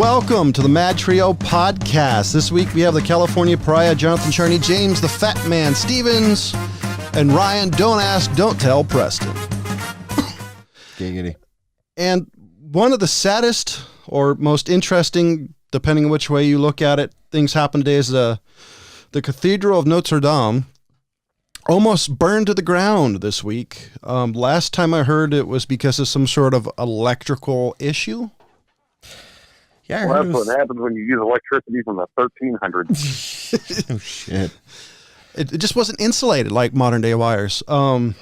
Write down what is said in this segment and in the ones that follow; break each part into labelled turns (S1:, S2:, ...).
S1: Welcome to the MadTrio podcast. This week we have the California Pariah, Jonathan Charney, James the Fat Man Stevens, and Ryan Don't Ask, Don't Tell Preston.
S2: Giggity.
S1: And one of the saddest or most interesting, depending on which way you look at it, things happened today is the Cathedral of Notre Dame almost burned to the ground this week. Last time I heard it was because of some sort of electrical issue.
S3: Yeah, well, that's what happens when you use electricity from the 1300s.
S2: Oh, shit.
S1: It just wasn't insulated like modern day wires. So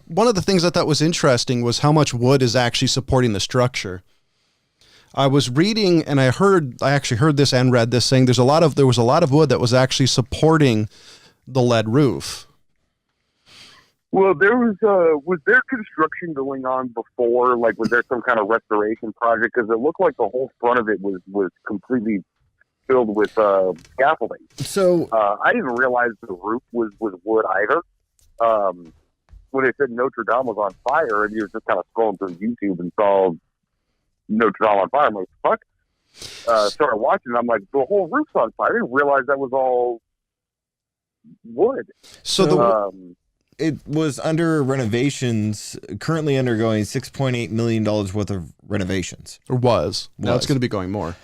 S1: one of the things I thought was interesting was how much wood is actually supporting the structure. I was reading and I actually heard this and read this saying there was a lot of wood that was actually supporting the lead roof.
S3: Well, was there construction going on before? Like, was there some kind of restoration project? Because it looked like the whole front of it was completely filled with scaffolding.
S2: So
S3: I didn't realize the roof was wood either. When they said Notre Dame was on fire, and you were just kind of scrolling through YouTube and saw Notre Dame on fire, I'm like, fuck. Started watching, and I'm like, the whole roof's on fire. I didn't realize that was all wood.
S1: So
S2: it was under renovations, currently undergoing $6.8 million worth of renovations.
S1: Or was. Now it's going to be going more.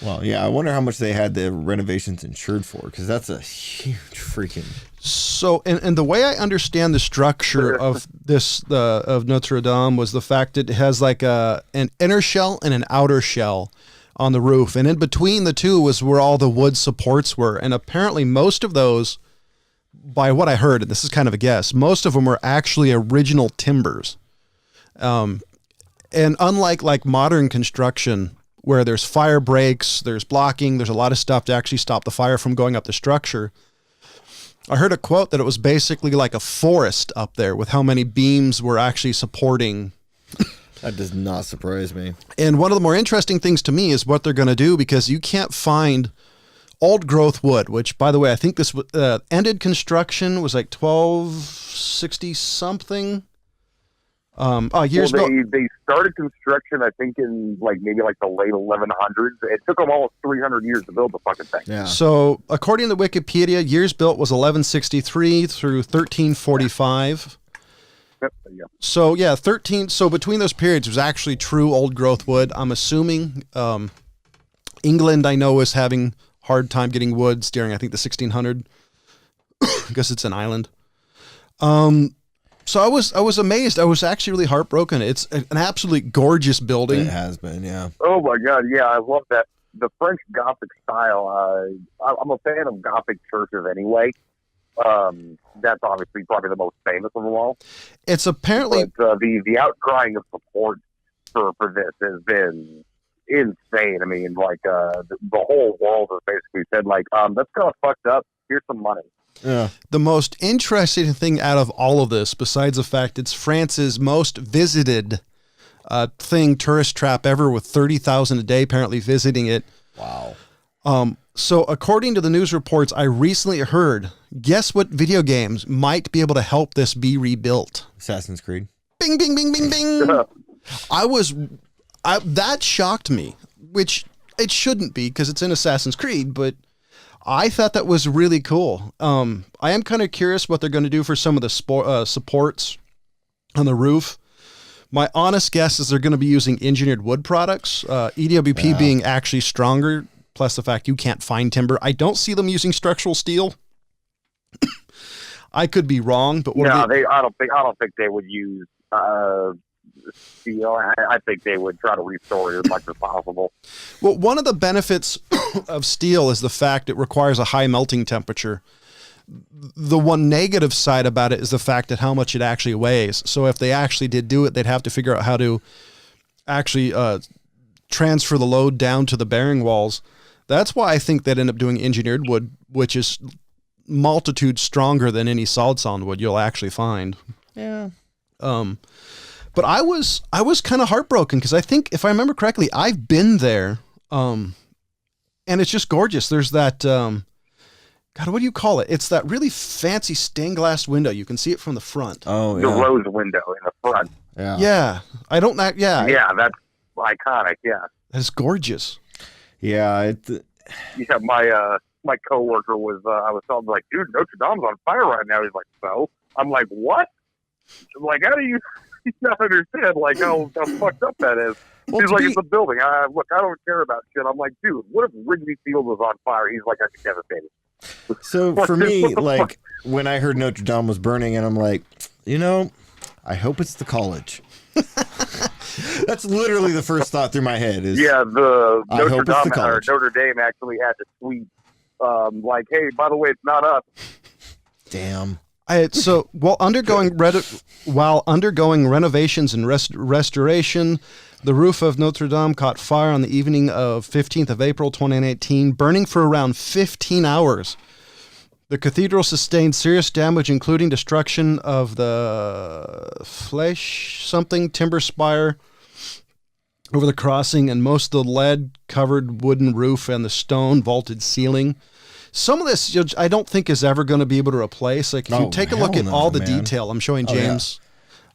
S2: Well, yeah, I wonder how much they had the renovations insured for, because that's a huge freaking...
S1: So, and the way I understand the structure of this, of Notre Dame was the fact that it has like an inner shell and an outer shell on the roof. And in between the two was where all the wood supports were. And apparently most of those, by what I heard, and this is kind of a guess, most of them were actually original timbers. And unlike like modern construction where there's fire breaks, there's blocking, there's a lot of stuff to actually stop the fire from going up the structure. I heard a quote that it was basically like a forest up there with how many beams were actually supporting.
S2: That does not surprise me.
S1: And one of the more interesting things to me is what they're going to do, because you can't find old growth wood, which, by the way, I think this ended construction was like 1260 something. Years ago.
S3: They started construction, I think, in maybe the late 1100s. It took them almost 300 years to build the fucking thing.
S2: Yeah.
S1: So, according to Wikipedia, years built was 1163 through 1345.
S3: Yep.
S1: So, yeah, So, between those periods, it was actually true old growth wood. I'm assuming England, I know, was having hard time getting woods during, I think, the 1600s, because it's an island. So I was amazed. I was actually really heartbroken. It's an absolutely gorgeous building.
S2: It has been, yeah.
S3: Oh my God, yeah, I love that. The French Gothic style. I'm a fan of Gothic churches anyway. That's obviously probably the most famous of them all.
S1: It's apparently
S3: the outcrying of support for this has been insane. I mean, the whole world has basically said that's kind of fucked up. Here's some money.
S2: Yeah.
S1: The most interesting thing out of all of this, besides the fact it's France's most visited tourist trap ever, with 30,000 a day apparently visiting it.
S2: Wow.
S1: So according to the news reports I recently heard, guess what video games might be able to help this be rebuilt?
S2: Assassin's Creed.
S1: Bing, bing, bing, bing, bing. That shocked me, which it shouldn't be because it's in Assassin's Creed, but I thought that was really cool. I am kind of curious what they're going to do for some of the supports on the roof. My honest guess is they're going to be using engineered wood products, EWP being actually stronger, plus the fact you can't find timber. I don't see them using structural steel. I could be wrong, but
S3: I don't think they would use steel. I think they would try to restore it as much as possible.
S1: Well, one of the benefits of steel is the fact it requires a high melting temperature. The one negative side about it is the fact that how much it actually weighs. So if they actually did do it, they'd have to figure out how to actually transfer the load down to the bearing walls. That's why I think they'd end up doing engineered wood, which is multitude stronger than any solid wood you'll actually find.
S2: Yeah.
S1: But I was kind of heartbroken because I think, if I remember correctly, I've been there, and it's just gorgeous. There's that, God, what do you call it? It's that really fancy stained glass window. You can see it from the front.
S2: Oh, yeah.
S3: The rose window in the front.
S2: Yeah.
S1: Yeah. I don't, yeah.
S3: Yeah, iconic. Yeah.
S1: That's gorgeous.
S2: Yeah,
S3: Yeah. My coworker was. I was telling him like, dude, Notre Dame's on fire right now. He's like, so. I'm like, what? I'm like, how do you not understand like how fucked up that is?
S2: Well,
S3: He's like, it's a building. Look, I don't care about shit. I'm like, dude, what if Wrigley Field was on fire? He's like, I'd be devastated.
S2: so for me, like when I heard Notre Dame was burning, and I'm like, I hope it's the college. That's literally the first thought through my head. Is
S3: the
S2: Notre
S3: Dame actually had to tweet like, hey, by the way, it's not us.
S2: Damn.
S1: So while undergoing renovations and restoration, the roof of Notre Dame caught fire on the evening of 15th of April 2018, burning for around 15 hours. The cathedral sustained serious damage, including destruction of the timber spire over the crossing, and most of the lead-covered wooden roof and the stone vaulted ceiling. Some of this, I don't think is ever going to be able to replace. Like, if you take a look at all the detail, I'm showing James.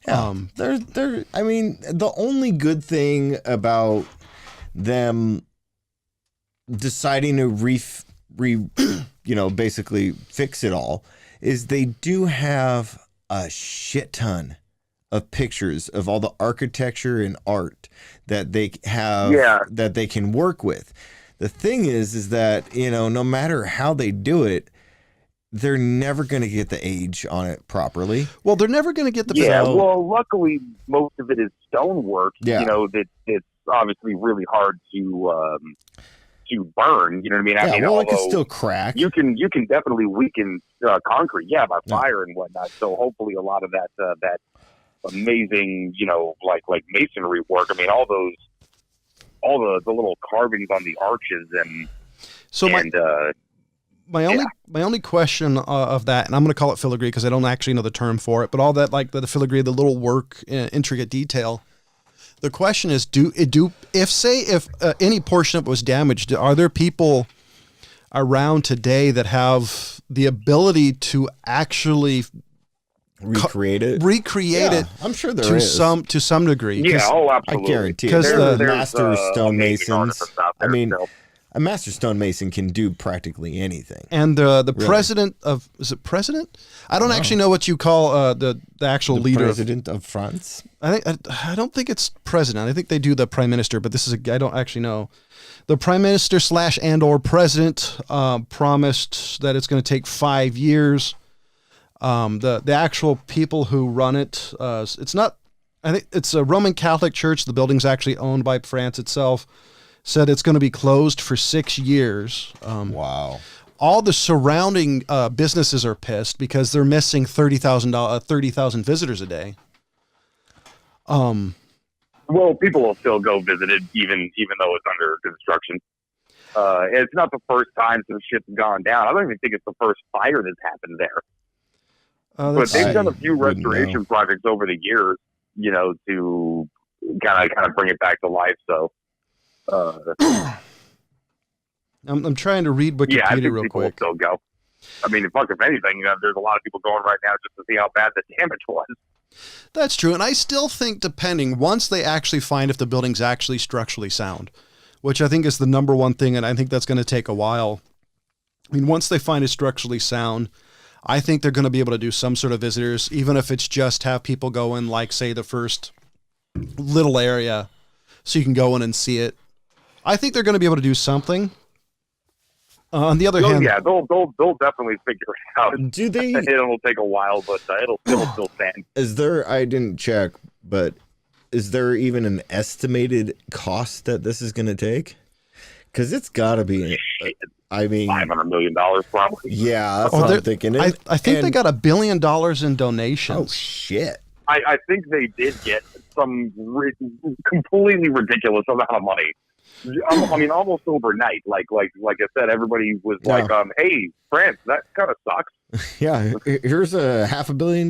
S2: Yeah. I mean, the only good thing about them deciding to basically fix it all is they do have a shit ton of pictures of all the architecture and art that they have that they can work with. The thing is that, no matter how they do it, they're never going to get the age on it properly.
S1: Well, they're never going to get the...
S3: Yeah, well, luckily, most of it is stonework.
S2: Yeah.
S3: That it's obviously really hard to burn. You know what I mean?
S2: Yeah, it can still crack.
S3: You can definitely weaken concrete, by fire and whatnot. So hopefully a lot of that amazing, like masonry work. I mean, all the little carvings on the arches and
S1: my only question of that, and I'm going to call it filigree because I don't actually know the term for it, but all that, like the filigree, the little work, intricate detail. The question is, if any portion of it was damaged, are there people around today that have the ability to actually
S2: recreate
S1: it?
S2: I'm sure there is
S1: to some degree.
S3: Yeah, absolutely.
S2: I guarantee it.
S1: Because
S2: the master stone masons.
S3: I mean,
S2: a master stonemason can do practically anything.
S1: And the president of, is it president? I don't actually know what you call the actual leader.
S2: President of France?
S1: I don't think it's president. I think they do the prime minister, but I don't actually know. The prime minister / and/or president promised that it's going to take 5 years. The actual people who run it, it's not, I think it's a Roman Catholic church. The building's actually owned by France itself. Said it's going to be closed for 6 years.
S2: Wow.
S1: All the surrounding businesses are pissed because they're missing 30,000 visitors a day.
S3: Well, people will still go visit it even though it's under construction. It's not the first time some shit's gone down. I don't even think it's the first fire that's happened there. But they've done a few restoration projects over the years, to kind of bring it back to life. So.
S1: I'm trying to read Wikipedia real quick.
S3: Still go. I mean, if anything, there's a lot of people going right now just to see how bad the damage was.
S1: That's true, and I still think once they actually find if the building's actually structurally sound, which I think is the number one thing, and I think that's going to take a while. I mean, once they find it structurally sound, I think they're going to be able to do some sort of visitors, even if it's just have people go in, like, say, the first little area, so you can go in and see it. I think they're going to be able to do something. On the other hand,
S3: they'll definitely figure it out.
S2: Do they?
S3: It'll take a while, but it'll still stand.
S2: Is there? I didn't check, but is there even an estimated cost that this is going to take? Because it's got to be. I mean,
S3: $500 million probably.
S2: Yeah, that's what I'm thinking.
S1: I think they got $1 billion in donations.
S2: Oh shit!
S3: I think they did get some completely ridiculous amount of money. I mean, almost overnight. Like I said, everybody was like, "Hey, France, that kind of sucks."
S2: Yeah, here's $500 million.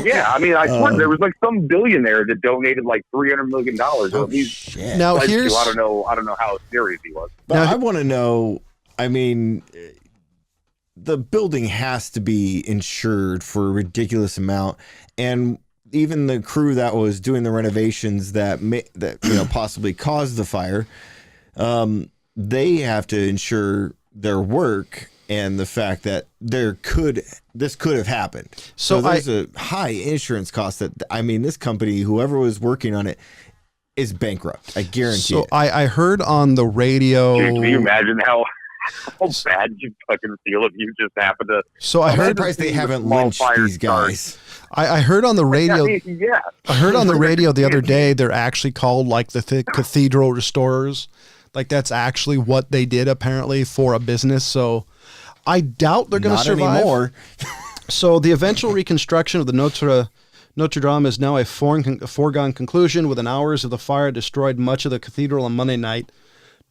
S3: Yeah, I mean, I swear there was like some billionaire that donated like $300 million.
S2: Oh, shit.
S1: Now
S3: I don't know how serious he was.
S2: But now, I want to know. I mean, the building has to be insured for a ridiculous amount, and even the crew that was doing the renovations that possibly caused the fire, they have to ensure their work and the fact that this could have happened. So there's a high insurance cost that, this company, whoever was working on it, is bankrupt. I guarantee it.
S1: I heard on the radio.
S3: Dude, can you imagine how bad you fucking feel if you just happen to?
S1: So I
S2: I'm
S1: heard
S2: surprised they haven't lynched these guys.
S1: I heard on the radio.
S3: Yeah.
S1: I heard on the radio the other day they're actually called like the cathedral restorers. Like that's actually what they did apparently for a business. So I doubt they're going to survive.
S2: Anymore.
S1: So the eventual reconstruction of the Notre Dame is now a foregone conclusion. Within hours of the fire, destroyed much of the cathedral on Monday night.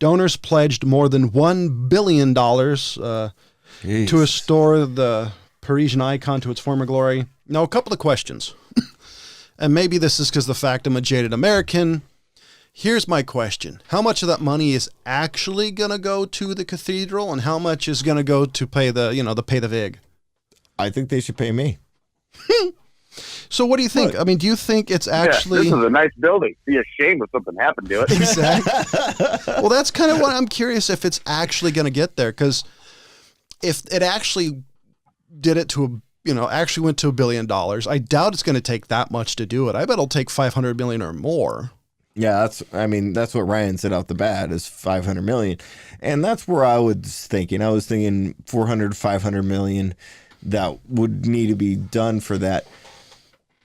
S1: Donors pledged more than $1 billion to restore the Parisian icon to its former glory. Now, a couple of questions. And maybe this is because the fact I'm a jaded American. Here's my question. How much of that money is actually going to go to the cathedral and how much is going to go to pay the vig?
S2: I think they should pay me.
S1: So what do you think? I mean, do you think it's actually...
S3: this is a nice building. It'd be a shame if something happened to it.
S1: Exactly. Well, that's kind of what I'm curious if it's actually going to get there. Because if it actually did it to actually went to $1 billion, I doubt it's going to take that much to do it. I bet it'll take 500 million or more.
S2: Yeah, that's what Ryan said out the bat is 500 million. And that's where I was thinking. I was thinking 400, 500 million that would need to be done for that.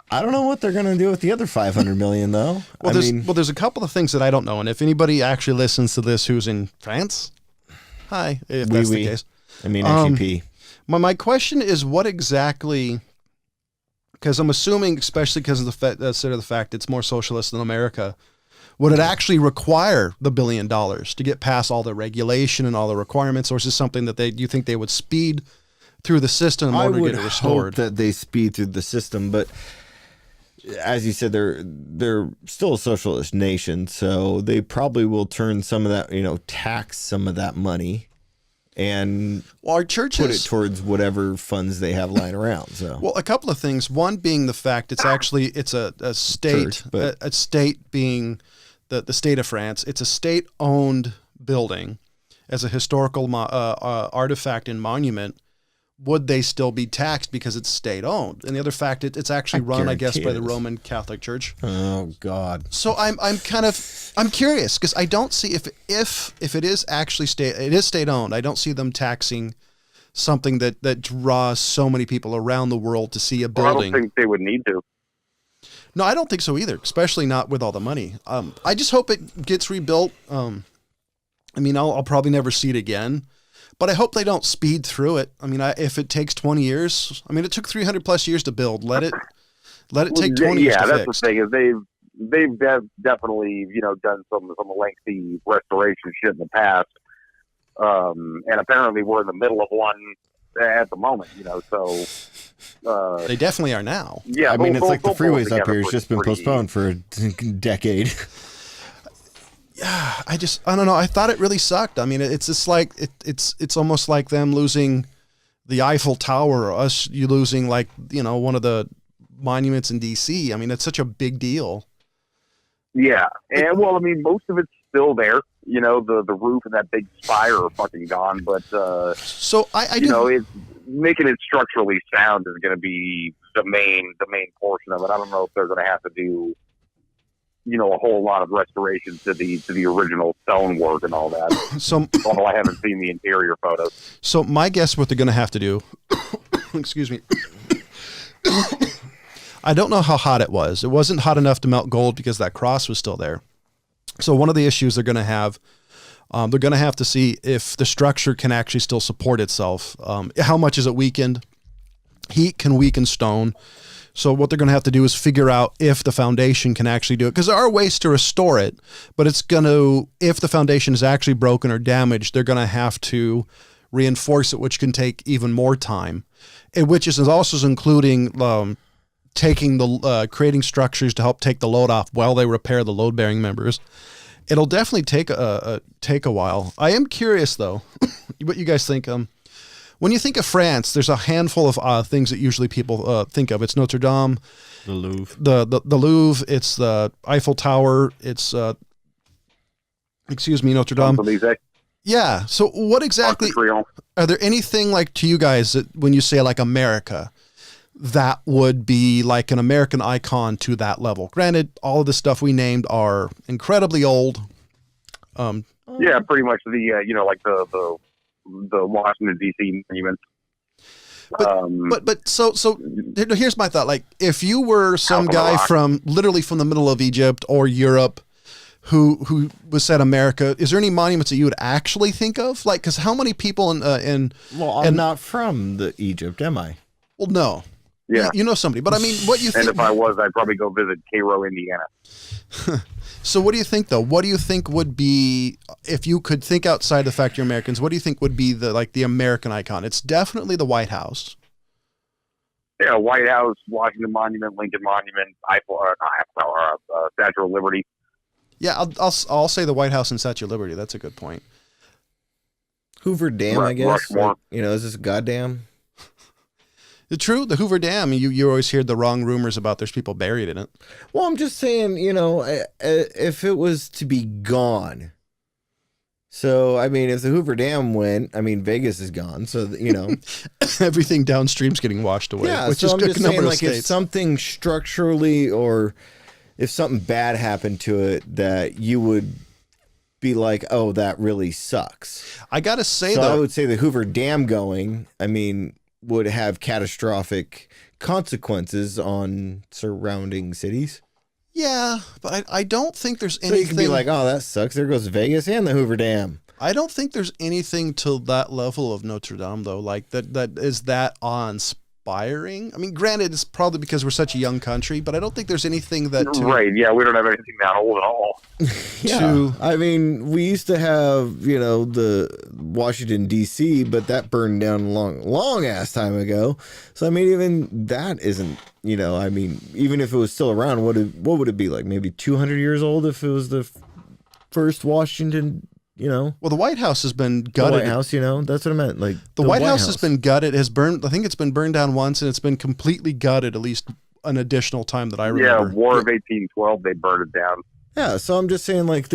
S2: I don't know what they're going to do with the other 500 million though.
S1: Well, there's a couple of things that I don't know. And if anybody actually listens to this who's in France, hi, if that's the case.
S2: XUP.
S1: My question is what exactly, because I'm assuming, especially because of the fact it's more socialist than America, would it actually require the $1 billion to get past all the regulation and all the requirements, or is this something that you think they would speed through the system in order to get it restored?
S2: I would hope that they speed through the system, but as you said, they're still a socialist nation, so they probably will turn some of that, tax some of that money and
S1: our churches
S2: put it towards whatever funds they have lying around. So,
S1: well, a couple of things. One being the fact it's a state,
S2: church,
S1: a state being the state of France. It's a state-owned building as a historical artifact and monument. Would they still be taxed because it's state-owned? And the other fact, it's actually run, I guess, by the Roman Catholic Church.
S2: Oh God!
S1: So I'm curious because I don't see if it is actually state-owned. I don't see them taxing something that draws so many people around the world to see a building.
S3: I don't think they would need to.
S1: No, I don't think so either, especially not with all the money. I just hope it gets rebuilt. I'll probably never see it again, but I hope they don't speed through it. If it takes 20 years, it took 300 plus years to build. Let it take 20 years to fix.
S3: Yeah, that's the thing is they've definitely done some lengthy restoration shit in the past, and apparently we're in the middle of one at the moment. So.
S1: They definitely are now.
S3: Yeah,
S2: it's like the freeways up here. It's just been postponed for a decade.
S1: Yeah, I don't know. I thought it really sucked. It's just like it's almost like them losing the Eiffel Tower, or you losing one of the monuments in DC. It's such a big deal.
S3: Yeah, and most of it's still there. The roof and that big spire are fucking gone. But
S1: so I do.
S3: It's making it structurally sound is going to be the main portion of it. I don't know if they're going to have to do, a whole lot of restoration to the original stonework and all that.
S1: So,
S3: although I haven't seen the interior photos.
S1: So my guess, what they're going to have to do, excuse me. I don't know how hot it was. It wasn't hot enough to melt gold because that cross was still there. So one of the issues they're going to have, they're going to have to see if the structure can actually still support itself. How much is it weakened? Heat can weaken stone. So what they're going to have to do is figure out if the foundation can actually do it. Because there are ways to restore it, but if the foundation is actually broken or damaged, they're going to have to reinforce it, which can take even more time. And which is also including creating structures to help take the load off while they repair the load-bearing members. It'll definitely take a while. I am curious though, what you guys think. When you think of France, there's a handful of things that usually people think of. It's Notre Dame,
S2: The Louvre,
S1: the Louvre. It's the Eiffel Tower. It's Notre Dame. Yeah. So what exactly are there anything like to you guys that when you say like America, that would be like an American icon to that level? Granted, all of the stuff we named are incredibly old.
S3: Yeah, pretty much like the Washington D.C. monument.
S1: But so here's my thought. Like, if you were some guy from literally from the middle of Egypt or Europe who was said America, is there any monuments that you would actually think of? Like, because how many people in
S2: well, I'm not from the Egypt, am I?
S1: Well, no.
S3: Yeah,
S1: you know somebody, but I mean, what you think?
S3: And if I was, I'd probably go visit Cairo, Indiana.
S1: So what do you think, though? What do you think would be, if you could think outside the fact you're Americans, what do you think would be the American icon? It's definitely the White House.
S3: Yeah, White House, Washington Monument, Lincoln Monument, Statue of Liberty.
S1: Yeah, I'll say the White House and Statue of Liberty. That's a good point.
S2: Hoover Dam, I guess.
S3: Rushmore.
S2: Like, is this goddamn?
S1: The Hoover Dam, you always hear the wrong rumors about there's people buried in it.
S2: Well, I'm just saying, if it was to be gone. So, I mean, if the Hoover Dam went, I mean, Vegas is gone. So,
S1: everything downstream's getting washed away.
S2: Yeah,
S1: which
S2: so
S1: is
S2: I'm just saying, like,
S1: states.
S2: if something structurally or if something bad happened to it, that you would be like, oh, that really sucks.
S1: I got to say,
S2: so
S1: though.
S2: I would say the Hoover Dam going, I mean, would have catastrophic consequences on surrounding cities.
S1: Yeah, but I don't think there's anything.
S2: So you can be like, oh, that sucks. There goes Vegas and the Hoover Dam.
S1: I don't think there's anything to that level of Notre Dame, though. Like that is that awe-inspiring. I mean, granted, it's probably because we're such a young country, but I don't think there's anything that.
S3: Right? Yeah, we don't have anything that old at all.
S2: Yeah, I mean, we used to have, the Washington D.C., but that burned down a long ass time ago. So I mean, even that isn't, I mean, even if it was still around, what would it be like? Maybe 200 years old if it was the first Washington. Well,
S1: the White House has been gutted.
S2: The White House, that's what I meant. Like
S1: the White House has been gutted, has burned. I think it's been burned down once, and it's been completely gutted at least an additional time that I remember.
S3: Yeah, War of 1812, they burned it down.
S2: Yeah, so I'm just saying, like,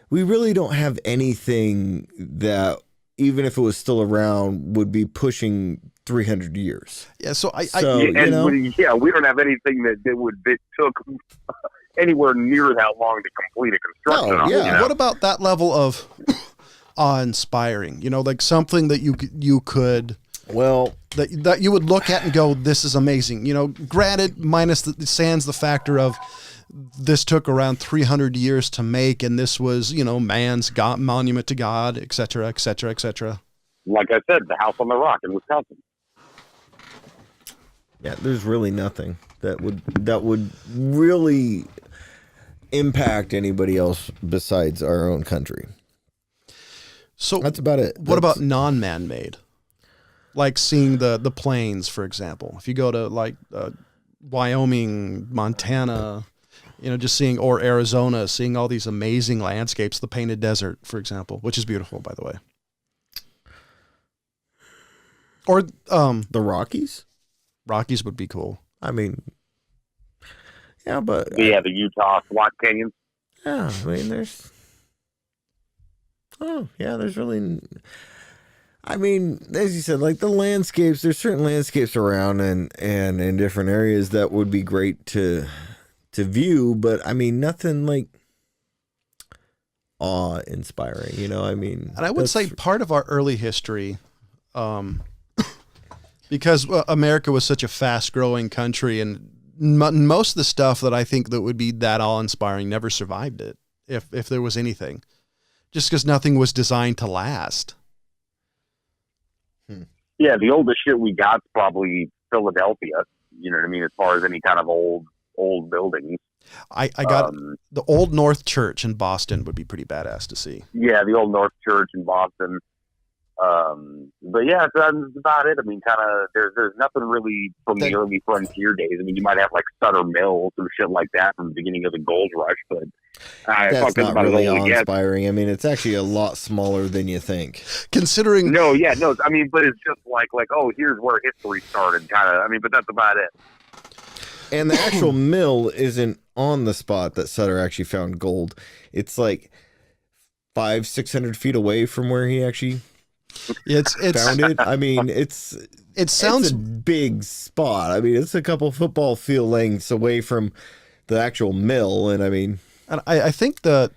S2: we really don't have anything that, even if it was still around, would be pushing 300 years.
S1: Yeah, so
S3: we don't have anything that took anywhere near that long to complete a construction.
S2: Oh, yeah.
S1: What about that level of awe-inspiring? Like something that you could, that you would look at and go, this is amazing. Granted, minus the factor of this took around 300 years to make, and this was, man's monument to God, et cetera, et cetera, et cetera.
S3: Like I said, the house on the rock in Wisconsin.
S2: Yeah, there's really nothing that would really impact anybody else besides our own country.
S1: So
S2: that's about it.
S1: What about non-man-made? Like seeing the plains, for example. If you go to like Wyoming, Montana, just seeing, or Arizona, seeing all these amazing landscapes, the Painted Desert, for example, which is beautiful, by the way. Or
S2: the Rockies?
S1: Rockies would be cool.
S2: I mean, yeah, but
S3: the Utah SWAT canyons.
S2: Yeah, I mean, there's really. I mean, as you said, like the landscapes. There's certain landscapes around and in different areas that would be great to view, but I mean, nothing like awe-inspiring. I mean,
S1: and I would say part of our early history. Because America was such a fast-growing country, and most of the stuff that I think that would be that awe-inspiring never survived it, if there was anything, just because nothing was designed to last.
S3: Yeah, the oldest shit we got is probably Philadelphia. You know what I mean? As far as any kind of old buildings.
S1: I got the Old North Church in Boston would be pretty badass to see.
S3: Yeah, the Old North Church in Boston. But yeah, that's about it. I mean, kind of, there's nothing really from the early frontier days. I mean, you might have like Sutter Mills or shit like that from the beginning of the gold rush, but
S2: That's not
S3: about
S2: really
S3: as old as it gets.
S2: awe-inspiring. I mean, it's actually a lot smaller than you think.
S1: Considering
S3: No, I mean, but it's just like, oh, here's where history started, kind of. I mean, but that's about it.
S2: And the actual mill isn't on the spot that Sutter actually found gold. It's like 500-600 feet away from where he actually
S1: it's
S2: found it. I mean,
S1: it sounds
S2: it's a big spot. I mean, it's a couple football field lengths away from the actual mill, and I mean,
S1: and I think that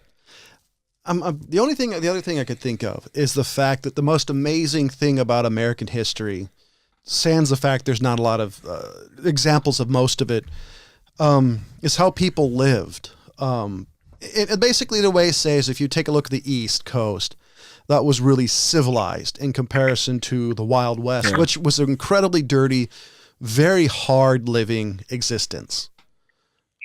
S1: the other thing I could think of is the fact that the most amazing thing about American history, sans the fact there's not a lot of examples of most of it, is how people lived. It basically, the way it says, if you take a look at the East Coast, that was really civilized in comparison to the Wild West, which was an incredibly dirty, very hard living existence.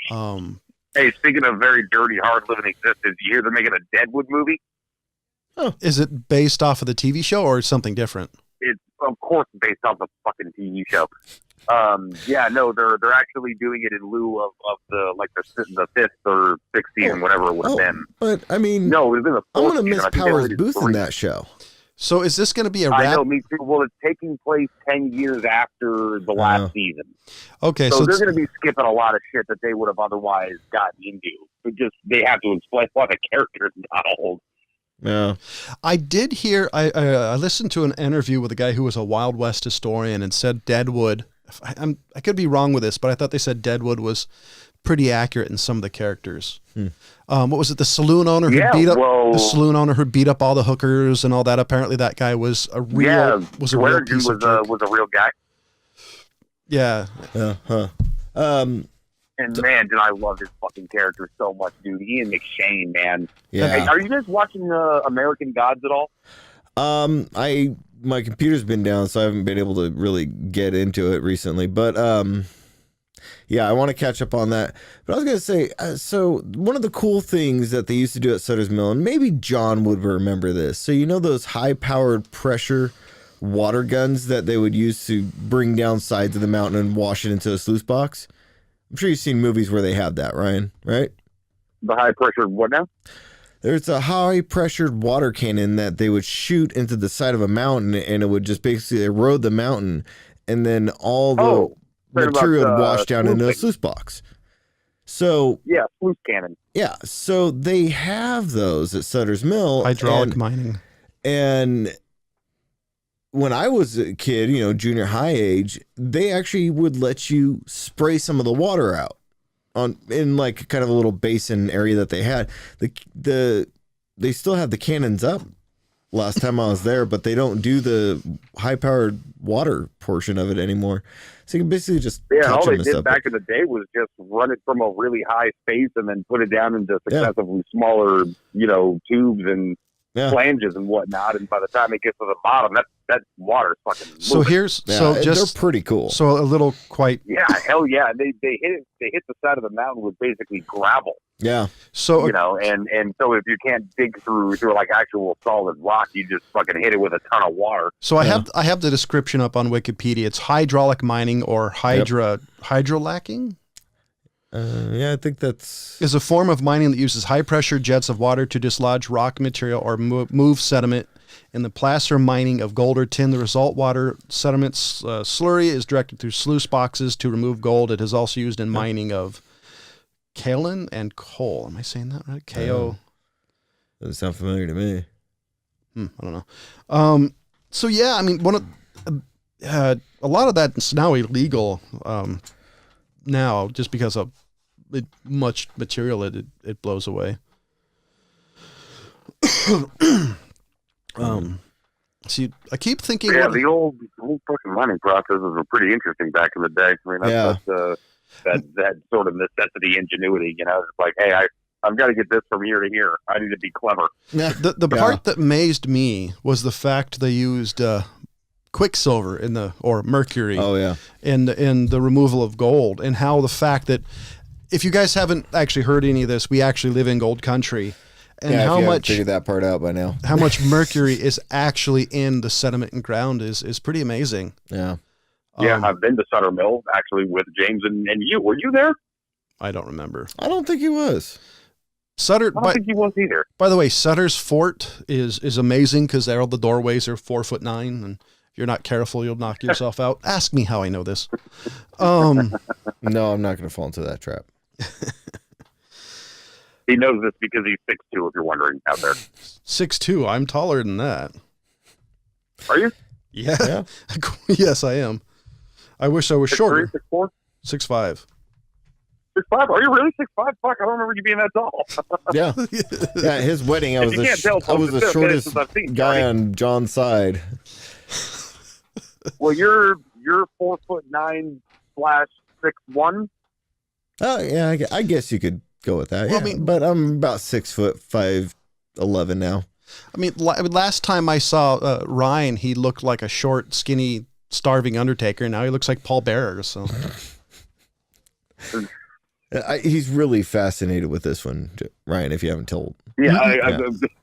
S3: Hey, speaking of very dirty, hard living existence, you hear they're making a Deadwood movie?
S1: Oh. Is it based off of the TV show or something different?
S3: It's, of course, based off the fucking TV show. They're actually doing it in lieu of the fifth or sixth season, whatever it would have been.
S2: But I mean,
S3: no, it was in the
S2: I'm
S3: fourth
S2: going to
S3: season.
S2: miss Powers Booth in that show.
S1: So is this going to be a
S3: I know, me too. Well, it's taking place 10 years after the last season.
S1: Okay,
S3: so they're going to be skipping a lot of shit that they would have otherwise gotten into. They have to explain why the characters got old.
S2: Yeah,
S1: I did hear. I listened to an interview with a guy who was a Wild West historian and said Deadwood. I could be wrong with this, but I thought they said Deadwood was pretty accurate in some of the characters. What was it? The saloon owner who beat up all the hookers and all that. Apparently, that guy was a real piece of jerk.
S3: Was a real guy.
S1: Yeah.
S3: And man, did I love his fucking character so much, dude. Ian McShane, man.
S2: Yeah.
S3: Hey, are you guys watching American Gods at all?
S2: My computer's been down, so I haven't been able to really get into it recently. But yeah, I want to catch up on that. But I was going to say, so one of the cool things that they used to do at Sutter's Mill, and maybe John would remember this. So you know those high-powered pressure water guns that they would use to bring down sides of the mountain and wash it into a sluice box? I'm sure you've seen movies where they have that, Ryan, right?
S3: The high-pressure what now?
S2: There's a high-pressured water cannon that they would shoot into the side of a mountain, and it would just basically erode the mountain, and then all the material would wash down into a sluice box. So
S3: yeah, sluice cannon.
S2: Yeah, so they have those at Sutter's Mill.
S1: Hydraulic mining.
S2: And when I was a kid, junior high age, they actually would let you spray some of the water out in like kind of a little basin area that they had. They still have the cannons up last time I was there, but they don't do the high powered water portion of it anymore. So you can basically just
S3: all they did back in the day was just run it from a really high space and then put it down into successively smaller, tubes and flanges and whatnot. And by the time it gets to the bottom, that water's fucking moving.
S2: They're pretty cool.
S1: So a little
S3: hell yeah. They hit the side of the mountain with basically gravel.
S2: Yeah.
S1: So
S3: and so if you can't dig through like actual solid rock, you just fucking hit it with a ton of water.
S1: So I have the description up on Wikipedia. It's hydraulic mining or hydrolacking.
S2: I think that's
S1: is a form of mining that uses high pressure jets of water to dislodge rock material or move sediment. In the placer mining of gold or tin, the result water sediment slurry is directed through sluice boxes to remove gold. It is also used in mining of kaolin and coal. Am I saying that right? KO.
S2: Doesn't sound familiar to me.
S1: I don't know. So yeah, I mean, a lot of that's now illegal now, just because of much material it blows away. See, I keep thinking.
S3: Yeah, the old fucking mining processes were pretty interesting back in the day. I mean, that sort of necessity ingenuity. It's like, hey, I've got to get this from here to here. I need to be clever.
S1: The part that amazed me was the fact they used quicksilver or mercury.
S2: Oh yeah.
S1: In the removal of gold, and how the fact that, if you guys haven't actually heard any of this, we actually live in gold country. And how much
S2: figured that part out by now.
S1: How much mercury is actually in the sediment and ground is pretty amazing.
S2: Yeah.
S3: I've been to Sutter Mill actually with James and you. Were you there?
S1: I don't remember.
S2: I don't think he was.
S1: Sutter,
S3: I don't think he was either.
S1: by the way, Sutter's fort is amazing because all the doorways are 4'9", and if you're not careful, you'll knock yourself out. Ask me how I know this.
S2: No, I'm not going to fall into that trap.
S3: He knows this because he's 6'2", if you're wondering out there.
S1: 6'2". I'm taller than that.
S3: Are you?
S1: Yeah. Yes, I am. I wish I was shorter.
S3: 6'4"?
S1: 6'5".
S3: 6'5"? Are you really 6'5"? Fuck, I don't remember you being that tall.
S2: Yeah. Yeah, at his wedding, I was the shortest guy on John's side.
S3: Well, you're 4'9/6'1".
S2: Oh, yeah, I guess you could go with that.
S1: Well,
S2: Yeah,
S1: I mean,
S2: but I'm about 6'5'11" now.
S1: I mean, last time I saw Ryan, he looked like a short, skinny, starving Undertaker. Now he looks like Paul Bearer. So
S2: He's really fascinated with this one, Ryan, if you haven't told.
S3: Yeah,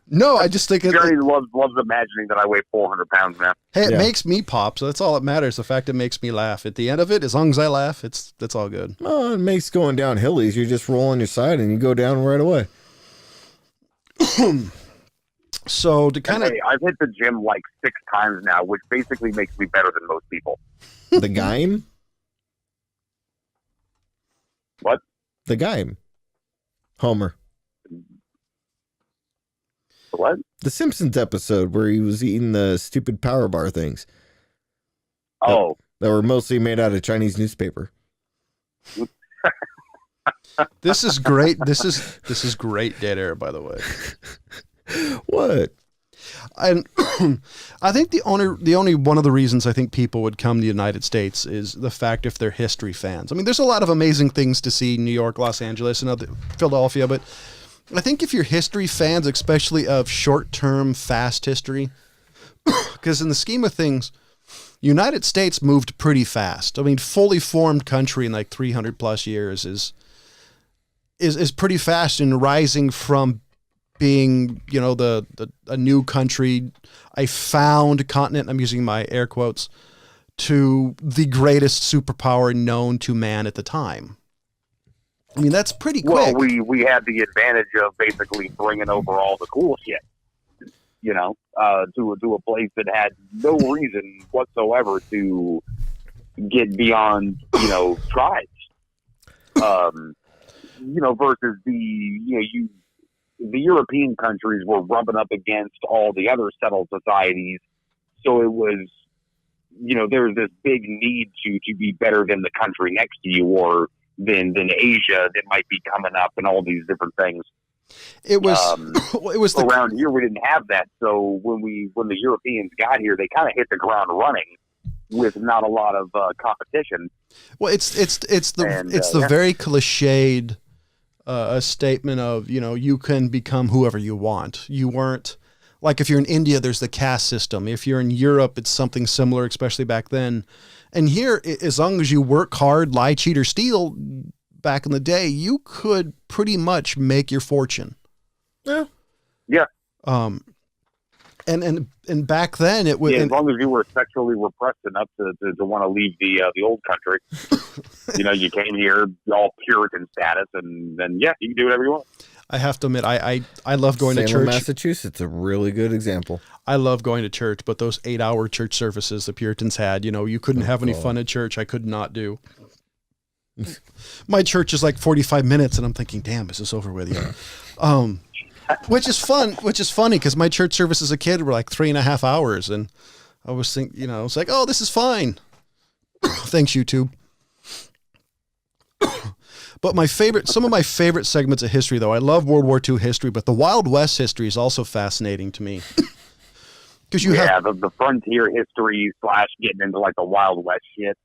S1: no, I just think
S3: Jerry loves imagining that I weigh 400 pounds now.
S1: Hey, it makes me pop, so that's all that matters. The fact it makes me laugh. At the end of it, as long as I laugh, that's all good.
S2: Oh, it makes going down hillies. You just roll on your side and you go down right away.
S1: So to kind of,
S3: I've hit the gym like 6 times now, which basically makes me better than most people.
S2: The game?
S3: What?
S2: The game. Homer.
S3: What?
S2: The Simpsons episode where he was eating the stupid power bar things.
S3: Oh.
S2: That were mostly made out of Chinese newspaper.
S1: this is great. This is great dead air, by the way.
S2: What?
S1: And I think the only one of the reasons I think people would come to the United States is the fact if they're history fans. I mean, there's a lot of amazing things to see in New York, Los Angeles, and Philadelphia, but I think if you're history fans, especially of short-term, fast history, because in the scheme of things, United States moved pretty fast. I mean, fully formed country in like 300 plus years is pretty fast in rising from being, a new country, a found continent, I'm using my air quotes, to the greatest superpower known to man at the time. I mean, that's pretty quick.
S3: Well, we had the advantage of basically bringing over all the cool shit, to a place that had no reason whatsoever to get beyond, tribes. Versus the European countries were rubbing up against all the other settled societies. So it was, there's this big need to be better than the country next to you or than Asia that might be coming up and all these different things.
S1: It was
S3: around here. We didn't have that. So when the Europeans got here, they kind of hit the ground running with not a lot of competition.
S1: Well, it's the very cliched a statement of, you can become whoever you want. You weren't like, if you're in India, there's the caste system. If you're in Europe, it's something similar, especially back then. And here, as long as you work hard, lie, cheat, or steal, back in the day, you could pretty much make your fortune.
S2: Yeah.
S3: Yeah.
S1: And back then it was,
S3: as long as you were sexually repressed enough to want to leave the old country, you came here all Puritan status, and then you can do whatever you want.
S1: I have to admit, I love going to church.
S2: Massachusetts, a really good example.
S1: I love going to church, but those 8-hour church services the Puritans had, you couldn't have any fun at church. I could not do. My church is like 45 minutes, and I'm thinking, damn, is this over with you? Which is funny because my church service as a kid were like 3.5 hours, and I was thinking, it's like, oh, this is fine. Thanks, YouTube. But some of my favorite segments of history, though, I love World War II history, but the Wild West history is also fascinating to me. Because
S3: the frontier history / getting into like the Wild West shit.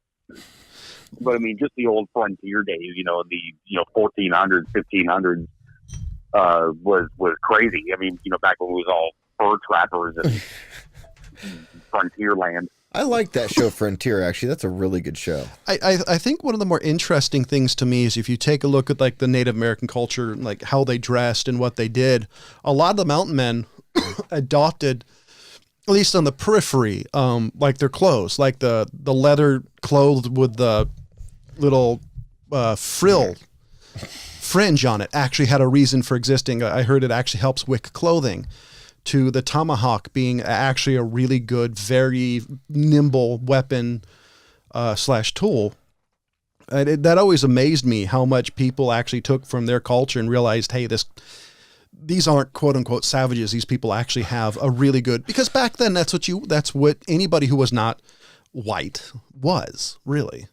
S3: But I mean, just the old frontier days, the 1400s, 1500s. Was crazy. I mean, back when it was all fur trappers and frontier land.
S2: I like that show, Frontier, actually. That's a really good show.
S1: I think one of the more interesting things to me is if you take a look at like the Native American culture, like how they dressed and what they did, a lot of the mountain men adopted, at least on the periphery, like their clothes, like the leather clothed with the little frill fringe on it actually had a reason for existing. I heard it actually helps wick clothing, to the tomahawk being actually a really good, very nimble weapon / tool. That always amazed me, how much people actually took from their culture and realized, hey, these aren't quote unquote savages. These people actually have a really good, because back then that's what anybody who was not white was, really.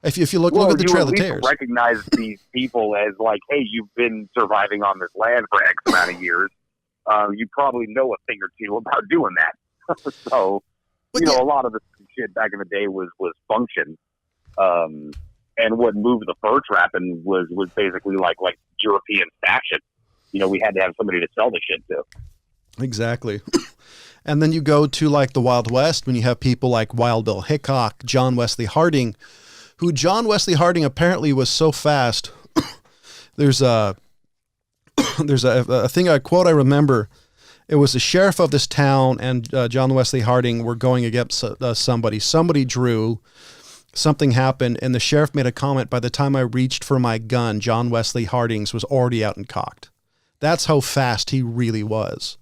S1: If you look at the Trail of Tears,
S3: recognize these people as like, hey, you've been surviving on this land for X amount of years. You probably know a thing or two about doing that. So, a lot of the shit back in the day was function. And what moved the fur trapping was basically like European fashion. We had to have somebody to sell the shit to.
S1: Exactly. And then you go to like the Wild West when you have people like Wild Bill Hickok, John Wesley Harding, who John Wesley Harding apparently was so fast. There's a thing, a quote I remember. It was the sheriff of this town and John Wesley Harding were going against somebody. Somebody drew. Something happened, and the sheriff made a comment, by the time I reached for my gun, John Wesley Harding's was already out and cocked. That's how fast he really was.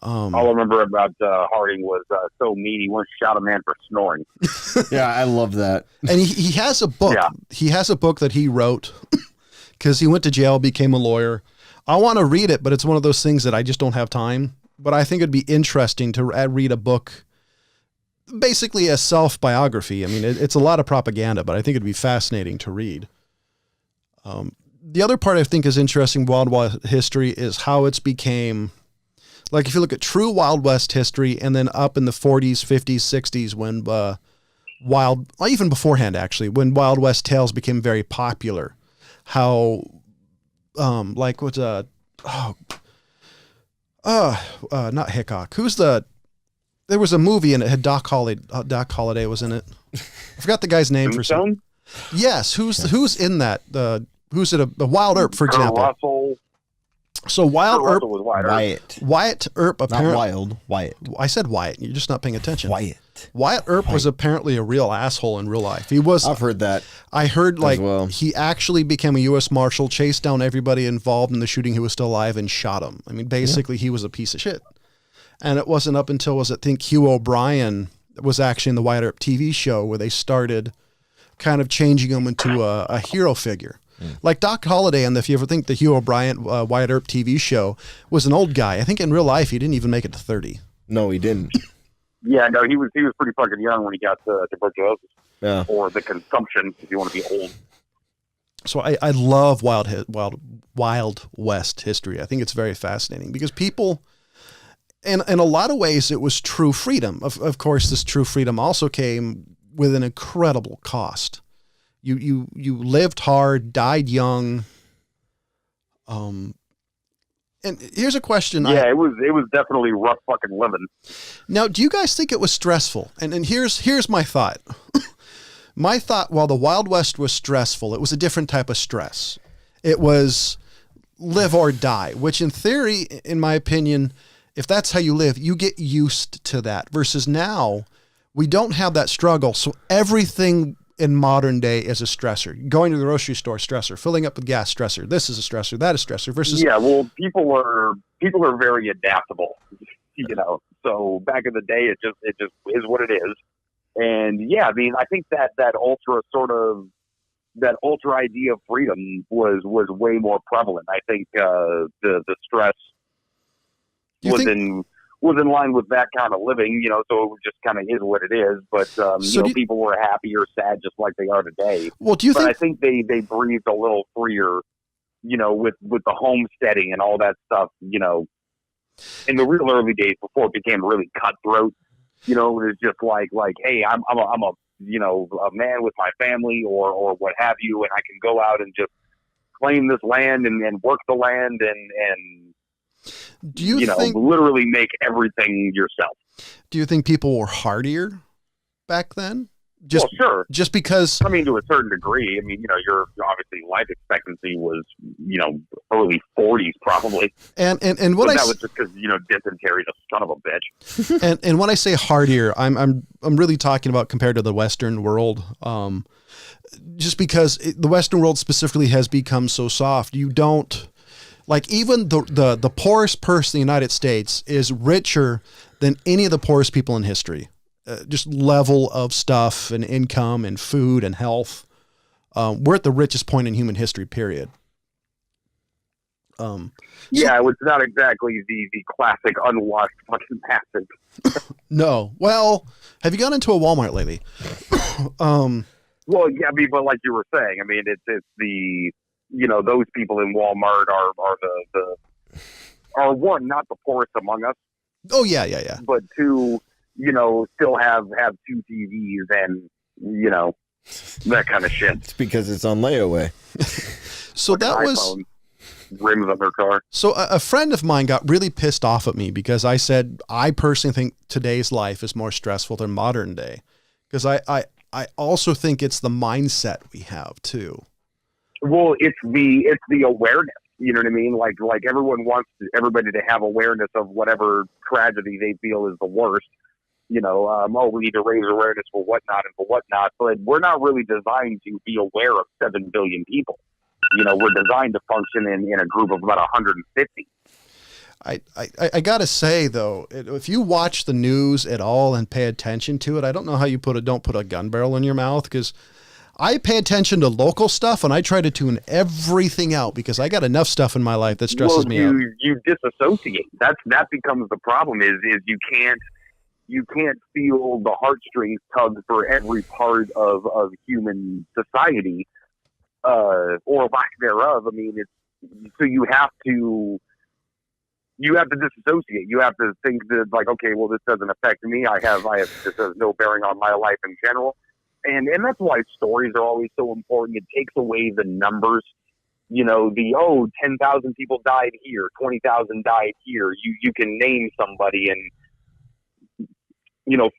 S3: All I remember about Harding was so mean, he once shot a man for snoring.
S2: Yeah, I love that.
S1: And he has a book. Yeah. He has a book that he wrote because he went to jail, became a lawyer. I want to read it, but it's one of those things that I just don't have time. But I think it'd be interesting to read a book, basically a self-biography. I mean, it's a lot of propaganda, but I think it'd be fascinating to read. The other part I think is interesting, Wild West history, is how it's became, like if you look at true Wild West history, and then up in the 40s, 50s, 60s, when even beforehand actually, when Wild West tales became very popular, how not Hickok, there was a movie and it had Doc Holliday was in it. I forgot the guy's name for some. Yes, who's in that? Who's it? The Wild Earp, for example.
S3: Russell.
S1: So Wild Earp
S3: was
S1: Wyatt Earp apparently.
S2: Not Wild, Wyatt.
S1: I said Wyatt. You're just not paying attention.
S2: Wyatt
S1: Earp was apparently a real asshole in real life. He was.
S2: I've heard that.
S1: I heard he actually became a U.S. Marshal, chased down everybody involved in the shooting who was still alive, and shot him. I mean, basically, he was a piece of shit. And it wasn't up until, I think Hugh O'Brien was actually in the Wyatt Earp TV show where they started kind of changing him into a hero figure. Like Doc Holliday, and if you ever think the Hugh O'Brien Wyatt Earp TV show was an old guy. I think in real life he didn't even make it to 30.
S2: No, he didn't.
S3: Yeah, no, he was pretty fucking young when he got tuberculosis. Yeah. Or the consumption, if you want to be old.
S1: So I love Wild West history. I think it's very fascinating because people, and in a lot of ways, it was true freedom. Of course, this true freedom also came with an incredible cost. You lived hard, died young. And here's a question.
S3: Yeah, it was definitely rough fucking living.
S1: Now, do you guys think it was stressful? And here's my thought. My thought, while the Wild West was stressful, it was a different type of stress. It was live or die, which in theory, in my opinion, if that's how you live, you get used to that. Versus now, we don't have that struggle. So everything in modern day is a stressor. Going to the grocery store, stressor. Filling up with gas, stressor. This is a stressor. That is stressor. Versus
S3: people are very adaptable. So back in the day, it just is what it is. And yeah, I mean, I think that ultra idea of freedom was way more prevalent. I think the stress was in line with that kind of living, so it just kind of is what it is. But, people were happy or sad just like they are today.
S1: Well,
S3: I think they breathed a little freer, with the homesteading and all that stuff, in the real early days before it became really cutthroat. It was just like, hey, I'm a man with my family or what have you, and I can go out and just claim this land and work the land and
S1: do you think,
S3: literally make everything yourself.
S1: Do you think people were hardier back then?
S3: Sure.
S1: Just because,
S3: to a certain degree. Your obviously life expectancy was, early 40s probably.
S1: And what
S3: But that was just because dysentery's a son of a bitch.
S1: and when I say hardier, I'm really talking about compared to the Western world. Just because the Western world specifically has become so soft, you don't like even the poorest person in the United States is richer than any of the poorest people in history. Just level of stuff and income and food and health. We're at the richest point in human history, period.
S3: Yeah, it's not exactly the classic unwashed fucking masses.
S1: No. Well, have you gone into a Walmart lately?
S3: Well, yeah, I mean, but like you were saying, I mean, it's the those people in Walmart are one, not the poorest among us.
S1: Oh yeah.
S3: But two, still have two TVs and that kind of shit.
S2: It's because it's on layaway.
S1: So
S3: like
S1: that was
S3: iPhone, rims on their car.
S1: So a friend of mine got really pissed off at me because I said I personally think today's life is more stressful than modern day, because I also think it's the mindset we have too.
S3: Well, it's the awareness. You know what I mean? Like everyone wants everybody to have awareness of whatever tragedy they feel is the worst. We need to raise awareness for whatnot and for whatnot, but we're not really designed to be aware of 7 billion people. We're designed to function in a group of about 150.
S1: I gotta say though, if you watch the news at all and pay attention to it, I don't know how you don't put a gun barrel in your mouth, because I pay attention to local stuff and I try to tune everything out because I got enough stuff in my life that stresses me out.
S3: You disassociate. That becomes the problem. Is you can't feel the heartstrings tug for every part of human society, or lack thereof. I mean, so you have to disassociate. You have to think that, like, okay, well, this doesn't affect me. This has no bearing on my life in general. And that's why stories are always so important. It takes away the numbers. 10,000 people died here, 20,000 died here. You can name somebody, and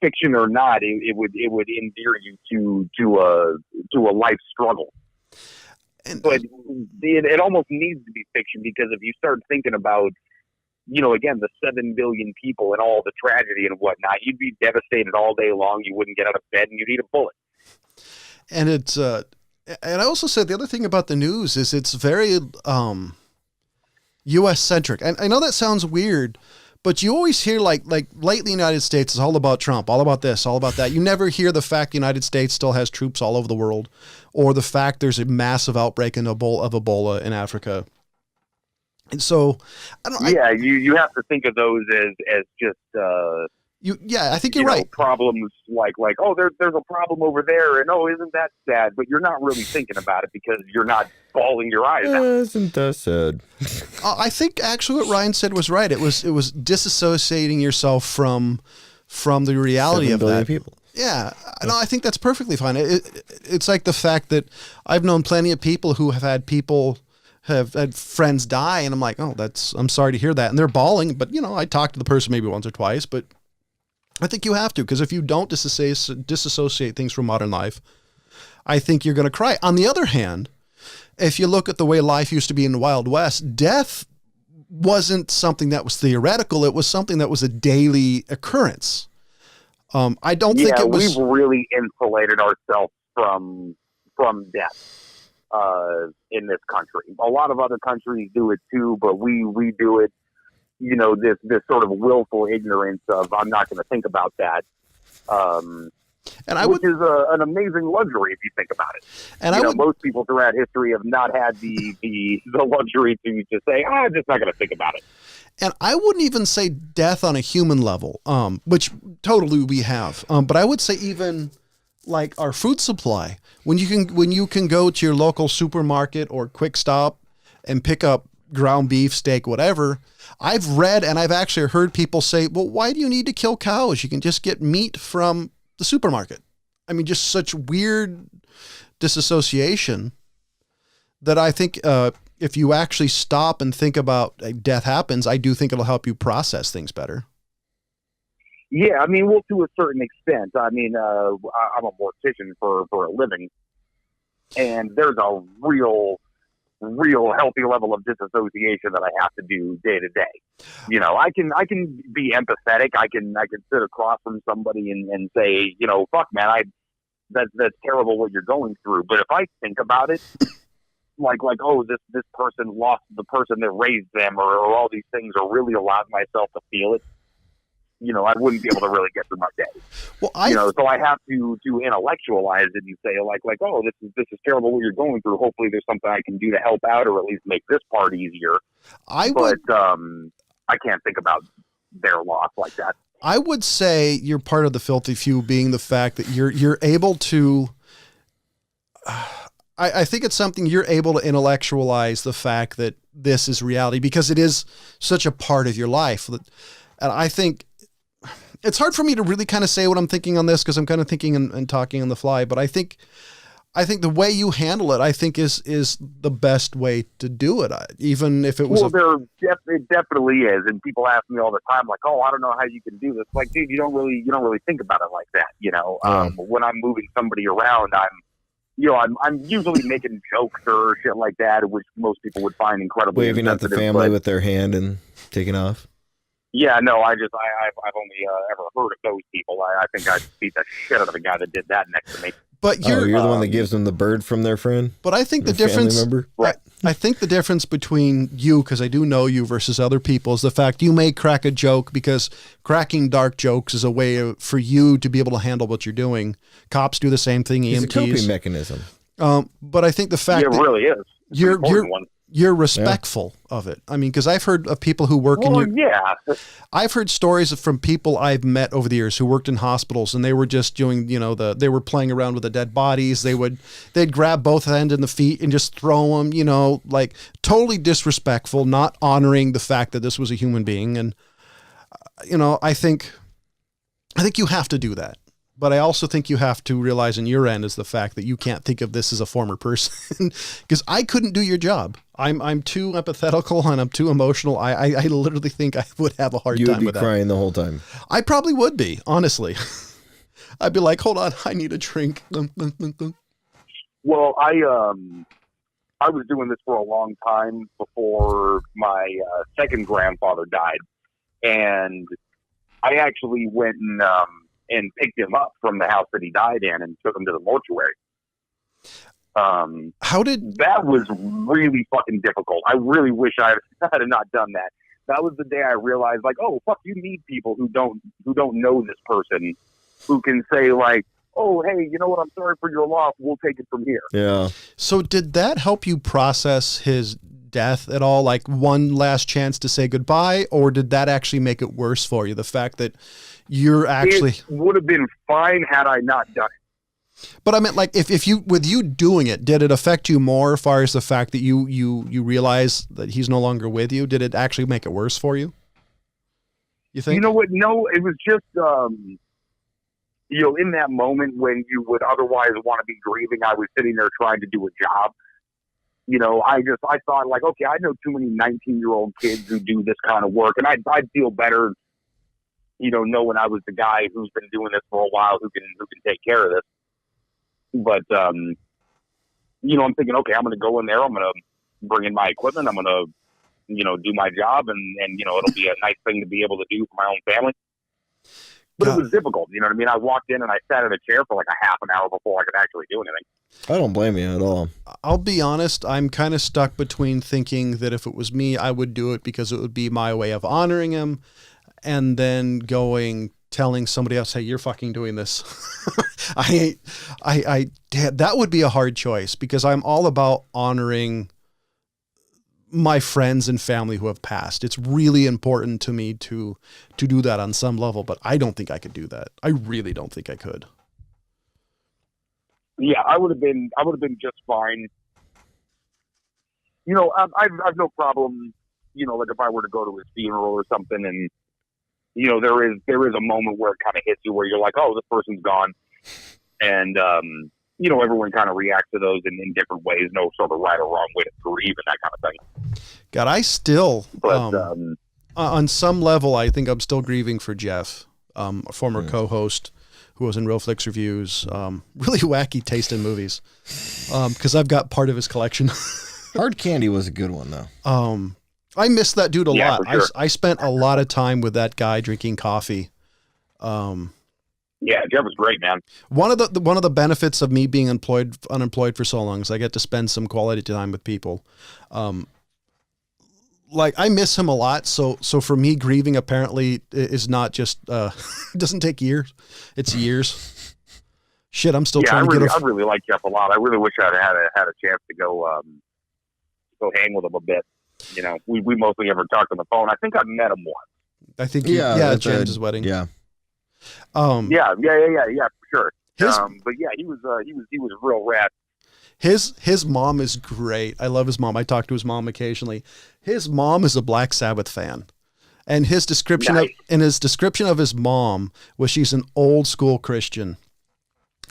S3: fiction or not, it would endear you to a life struggle. But it almost needs to be fiction, because if you start thinking about, again, the 7 billion people and all the tragedy and whatnot, you'd be devastated all day long. You wouldn't get out of bed, and you'd eat a bullet.
S1: And it's, and I also said the other thing about the news is it's very U.S. centric. And I know that sounds weird, but you always hear like lately in the United States is all about Trump, all about this, all about that. You never hear the fact the United States still has troops all over the world, or the fact there's a massive outbreak of Ebola in Africa. And so, I don't know.
S3: Yeah, you have to think of those as just
S1: I think you're right.
S3: Problems like oh, there's a problem over there, and oh, isn't that sad? But you're not really thinking about it because you're not bawling your eyes out.
S2: Isn't that sad?
S1: I think actually what Ryan said was right. It was disassociating yourself from the reality of that.
S2: People.
S1: Yeah, no, I think that's perfectly fine. It's like the fact that I've known plenty of people who have had friends die, and I'm like, oh, I'm sorry to hear that, and they're bawling. But I talk to the person maybe once or twice, but I think you have to, because if you don't disassociate things from modern life, I think you're going to cry. On the other hand, if you look at the way life used to be in the Wild West, death wasn't something that was theoretical. It was something that was a daily occurrence. I don't think it was.
S3: We've really insulated ourselves from death in this country. A lot of other countries do it too, but we do it. This sort of willful ignorance of, I'm not going to think about that. Which is an amazing luxury if you think about it. And most people throughout history have not had the luxury to just say, I'm just not going to think about it.
S1: And I wouldn't even say death on a human level, which totally we have. But I would say even like our food supply, when you can go to your local supermarket or Quick Stop and pick up ground beef, steak, whatever. I've read and I've actually heard people say, well, why do you need to kill cows? You can just get meat from the supermarket. I mean, just such weird disassociation that I think if you actually stop and think about death happens, I do think it'll help you process things better.
S3: Yeah, I mean, well, to a certain extent. I mean, I'm a mortician for a living, and there's a real real healthy level of disassociation that I have to do day to day. You know, I can be empathetic. I can sit across from somebody and say, you know, fuck man, that's terrible what you're going through. But if I think about it, like oh, this person lost the person that raised them, or all these things, or really allowed myself to feel it, you know, I wouldn't be able to really get through my day.
S1: Well,
S3: so I have to intellectualize it and say like, oh, this is terrible what you're going through. Hopefully, there's something I can do to help out, or at least make this part easier. I can't think about their loss like that.
S1: I would say you're part of the filthy few, being the fact that you're able to. I think it's something you're able to intellectualize the fact that this is reality, because it is such a part of your life. And I think it's hard for me to really kind of say what I'm thinking on this, because I'm kind of thinking and talking on the fly. But I think the way you handle it, I think is the best way to do it. Even if it was,
S3: it definitely is. And people ask me all the time, like, "Oh, I don't know how you can do this." Like, dude, you don't really think about it like that. You know, when I'm moving somebody around, I'm usually making jokes or shit like that, which most people would find incredibly
S2: waving at the family with their hand and taking off.
S3: Yeah, no, I've only ever heard of those people. I think I'd beat the shit out of the guy that did that next to me.
S1: But
S2: you're the one that gives them the bird from their friend.
S1: But I think the difference,
S3: right.
S1: I think the difference between you, because I do know you, versus other people, is the fact you may crack a joke, because cracking dark jokes is a way for you to be able to handle what you're doing. Cops do the same thing. EMTs.
S2: It's a coping mechanism.
S1: But I think the fact
S3: that it really is.
S1: You're respectful of it. I mean, because I've heard of people who work I've heard stories from people I've met over the years who worked in hospitals, and they were just doing, they were playing around with the dead bodies. They'd grab both hand and the feet and just throw them, like totally disrespectful, not honoring the fact that this was a human being. And, I think you have to do that. But I also think you have to realize on your end is the fact that you can't think of this as a former person, because I couldn't do your job. I'm too empathetical and I'm too emotional. I literally think I would have a hard time with that.
S2: You would be crying the whole time.
S1: I probably would be, honestly. I'd be like, hold on, I need a drink.
S3: Well, I was doing this for a long time before my second grandfather died, and I actually went and picked him up from the house that he died in and took him to the mortuary. That was really fucking difficult. I really wish I had not done that. That was the day I realized, like, oh fuck, you need people who don't know this person, who can say like, oh hey, you know what, I'm sorry for your loss, we'll take it from here.
S2: Yeah.
S1: So did that help you process his death at all? Like one last chance to say goodbye, or did that actually make it worse for you? The fact that it would have been fine had I not done it. But I meant, like, if you, with you doing it, did it affect you more as far as the fact that you realize that he's no longer with you? Did it actually make it worse for you? You think?
S3: You know what? No, it was just, in that moment when you would otherwise want to be grieving, I was sitting there trying to do a job. I thought like, okay, I know too many 19-year-old kids who do this kind of work, and I'd feel better, knowing I was the guy who's been doing this for a while, who can take care of this. But, I'm thinking, okay, I'm going to go in there. I'm going to bring in my equipment. I'm going to, do my job, and it'll be a nice thing to be able to do for my own family. But it was difficult. You know what I mean? I walked in and I sat in a chair for like a half an hour before I could actually do anything.
S2: I don't blame you at all.
S1: I'll be honest. I'm kind of stuck between thinking that if it was me, I would do it because it would be my way of honoring him, and then telling somebody else, hey, you're fucking doing this. That would be a hard choice, because I'm all about honoring my friends and family who have passed. It's really important to me to do that on some level, but I don't think I could do that. I really don't think I could.
S3: Yeah, I would have been just fine. I've no problem, like if I were to go to his funeral or something, and there is a moment where it kind of hits you where you're like, oh, this person's gone. And, everyone kind of reacts to those in different ways. No sort of right or wrong way to grieve and that kind of thing.
S1: God, I still, on some level, I think I'm still grieving for Jeff, a former co-host who was in Real Flicks Reviews. Really wacky taste in movies, because I've got part of his collection.
S2: Hard Candy was a good one though.
S1: I miss that dude a
S3: Yeah,
S1: lot.
S3: for sure.
S1: I spent a lot of time with that guy drinking coffee.
S3: Yeah, Jeff was great, man.
S1: One of the benefits of me being unemployed for so long is I get to spend some quality time with people. Like I miss him a lot. So for me, grieving apparently is not just, it doesn't take years. It's years. Shit. I'm still trying to get
S3: I really like Jeff a lot. I really wish I'd had a chance to go hang with him a bit. You know, we mostly ever talked on the phone. I think I met him once.
S1: I think,
S2: at
S1: James's wedding.
S2: Yeah.
S3: Yeah, for sure.
S1: His-
S3: But yeah, he was real rad.
S1: His mom is great. I love his mom. I talk to his mom occasionally. His mom is a Black Sabbath fan. And his description of his mom was she's an old school Christian.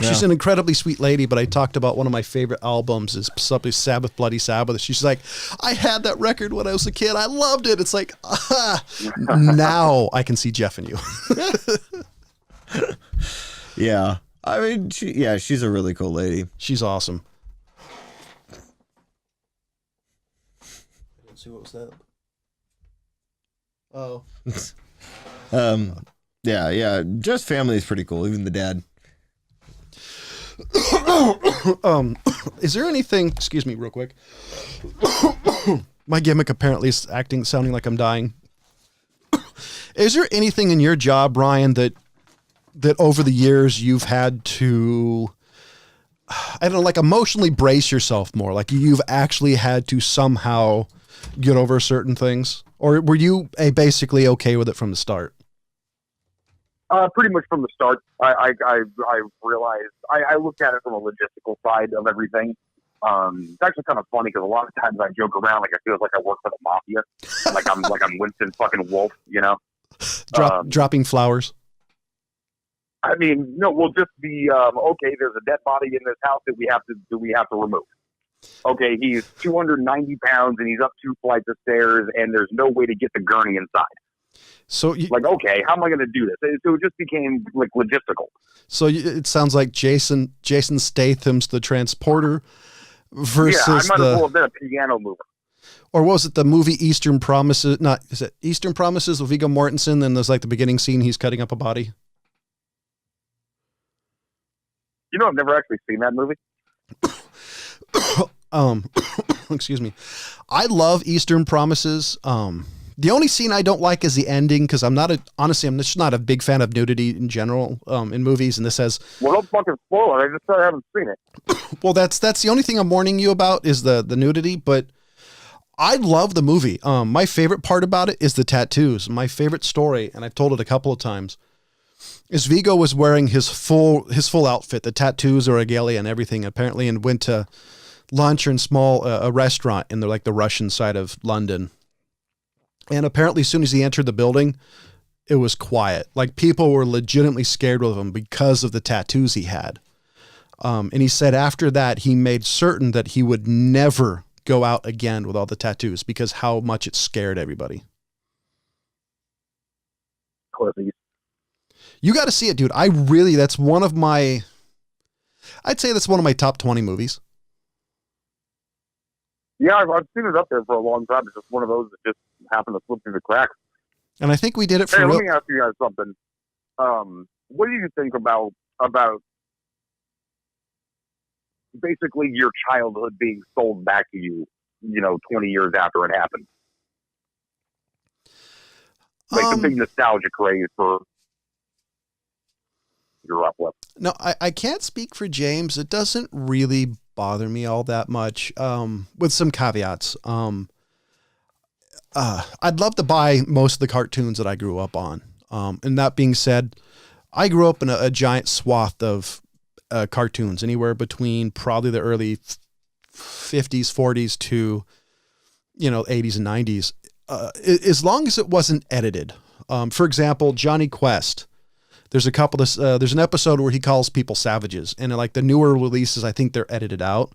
S1: She's an incredibly sweet lady, but I talked about one of my favorite albums is Sabbath, Bloody Sabbath. She's like, I had that record when I was a kid. I loved it. It's like, now I can see Jeff in you.
S2: Yeah. I mean, she's a really cool lady.
S1: She's awesome. I didn't see what was that. Oh.
S2: Yeah. Jeff's family is pretty cool. Even the dad.
S1: Is there anything, excuse me real quick. My gimmick apparently is sounding like I'm dying. Is there anything in your job, Ryan, that over the years you've had to, I don't know, like emotionally brace yourself more? Like you've actually had to somehow get over certain things? Or were you basically okay with it from the start?
S3: Pretty much from the start, I realized I looked at it from a logistical side of everything. It's actually kind of funny because a lot of times I joke around like I feel like I work for the mafia, like I'm Winston fucking Wolf, you know,
S1: Dropping flowers.
S3: I mean, no, we'll just be okay. There's a dead body in this house that we have to remove. Okay, he's 290 pounds and he's up 2 flights of stairs and there's no way to get the gurney inside.
S1: So
S3: okay, how am I going to do this? So it just became like logistical.
S1: So it sounds like Jason Statham's the transporter versus
S3: I might as well have been a piano mover.
S1: Or was it the movie Eastern Promises? Is it Eastern Promises with Viggo Mortensen? Then there's like the beginning scene, he's cutting up a body.
S3: You know, I've never actually seen that movie.
S1: Excuse me. I love Eastern Promises. The only scene I don't like is the ending because I'm just not a big fan of nudity in general in movies. And this says,
S3: well, don't fucking spoil it. I just said I haven't seen it.
S1: Well, that's the only thing I'm warning you about is the nudity. But I love the movie. My favorite part about it is the tattoos. My favorite story, and I've told it a couple of times, is Viggo was wearing his full outfit, the tattoos, or regalia, and everything apparently, and went to lunch or in a restaurant in the Russian side of London. And apparently as soon as he entered the building, it was quiet. Like people were legitimately scared of him because of the tattoos he had. And he said after that, he made certain that he would never go out again with all the tattoos because how much it scared everybody.
S3: Pussies.
S1: You got to see it, dude. I'd say that's one of my top 20 movies.
S3: Yeah, I've seen it up there for a long time. It's just one of those that just happened to slip through the cracks.
S1: And I think we did it for
S3: Hey,
S1: real.
S3: let me ask you guys something. What do you think about basically your childhood being sold back to you, 20 years after it happened? Like the big nostalgia craze for your up with.
S1: No, I can't speak for James. It doesn't really bother me all that much, with some caveats. I'd love to buy most of the cartoons that I grew up on. And that being said, I grew up in a giant swath of cartoons, anywhere between probably the early 50s, 40s to, 80s and 90s. As long as it wasn't edited. For example, Johnny Quest. There's there's an episode where he calls people savages, and like the newer releases, I think they're edited out.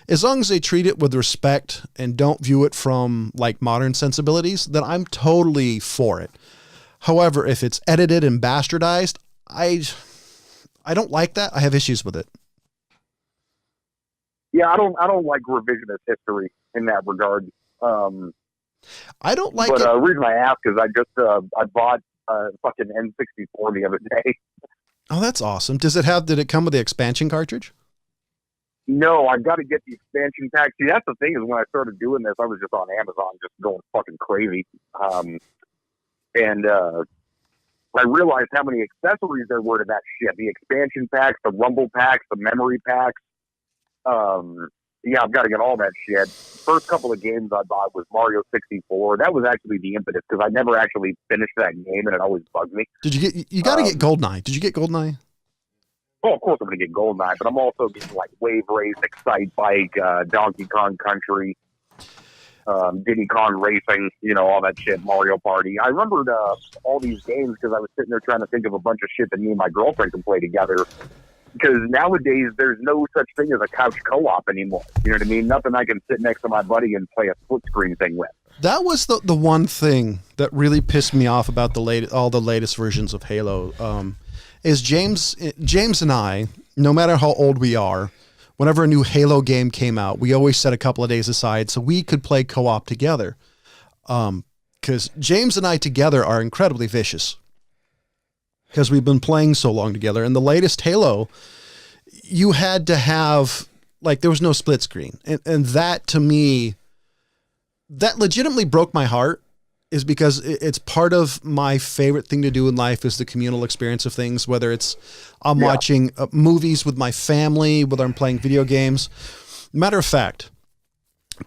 S1: As long as they treat it with respect and don't view it from like modern sensibilities, then I'm totally for it. However, if it's edited and bastardized, I don't like that. I have issues with it.
S3: Yeah, I don't like revisionist history. in that regard.
S1: I don't like
S3: but
S1: it.
S3: the reason I ask is I bought a fucking N64 the other day.
S1: Oh, that's awesome. Did it come with the expansion cartridge?
S3: No, I've got to get the expansion pack. See, that's the thing is when I started doing this, I was just on Amazon, just going fucking crazy. And I realized how many accessories there were to that shit. The expansion packs, the rumble packs, the memory packs. Yeah, I've got to get all that shit. First couple of games I bought was Mario 64. That was actually the impetus because I never actually finished that game and it always bugged me.
S1: You got to get GoldenEye. Did you get GoldenEye?
S3: Oh, of course I'm going to get GoldenEye, but I'm also getting like Wave Race, Excite Bike, Donkey Kong Country, Diddy Kong Racing, all that shit, Mario Party. I remembered all these games because I was sitting there trying to think of a bunch of shit that me and my girlfriend can play together. Because nowadays there's no such thing as a couch co-op anymore. You know what I mean? Nothing I can sit next to my buddy and play a split screen thing with.
S1: That was the one thing that really pissed me off about all the latest versions of Halo. Is James and I, no matter how old we are, whenever a new Halo game came out, we always set a couple of days aside so we could play co-op together. Because James and I together are incredibly vicious. Because we've been playing so long together. And the latest Halo, you had to have, there was no split screen. And that, to me, that legitimately broke my heart, is because it's part of my favorite thing to do in life is the communal experience of things, whether it's I'm watching movies with my family, whether I'm playing video games. Matter of fact,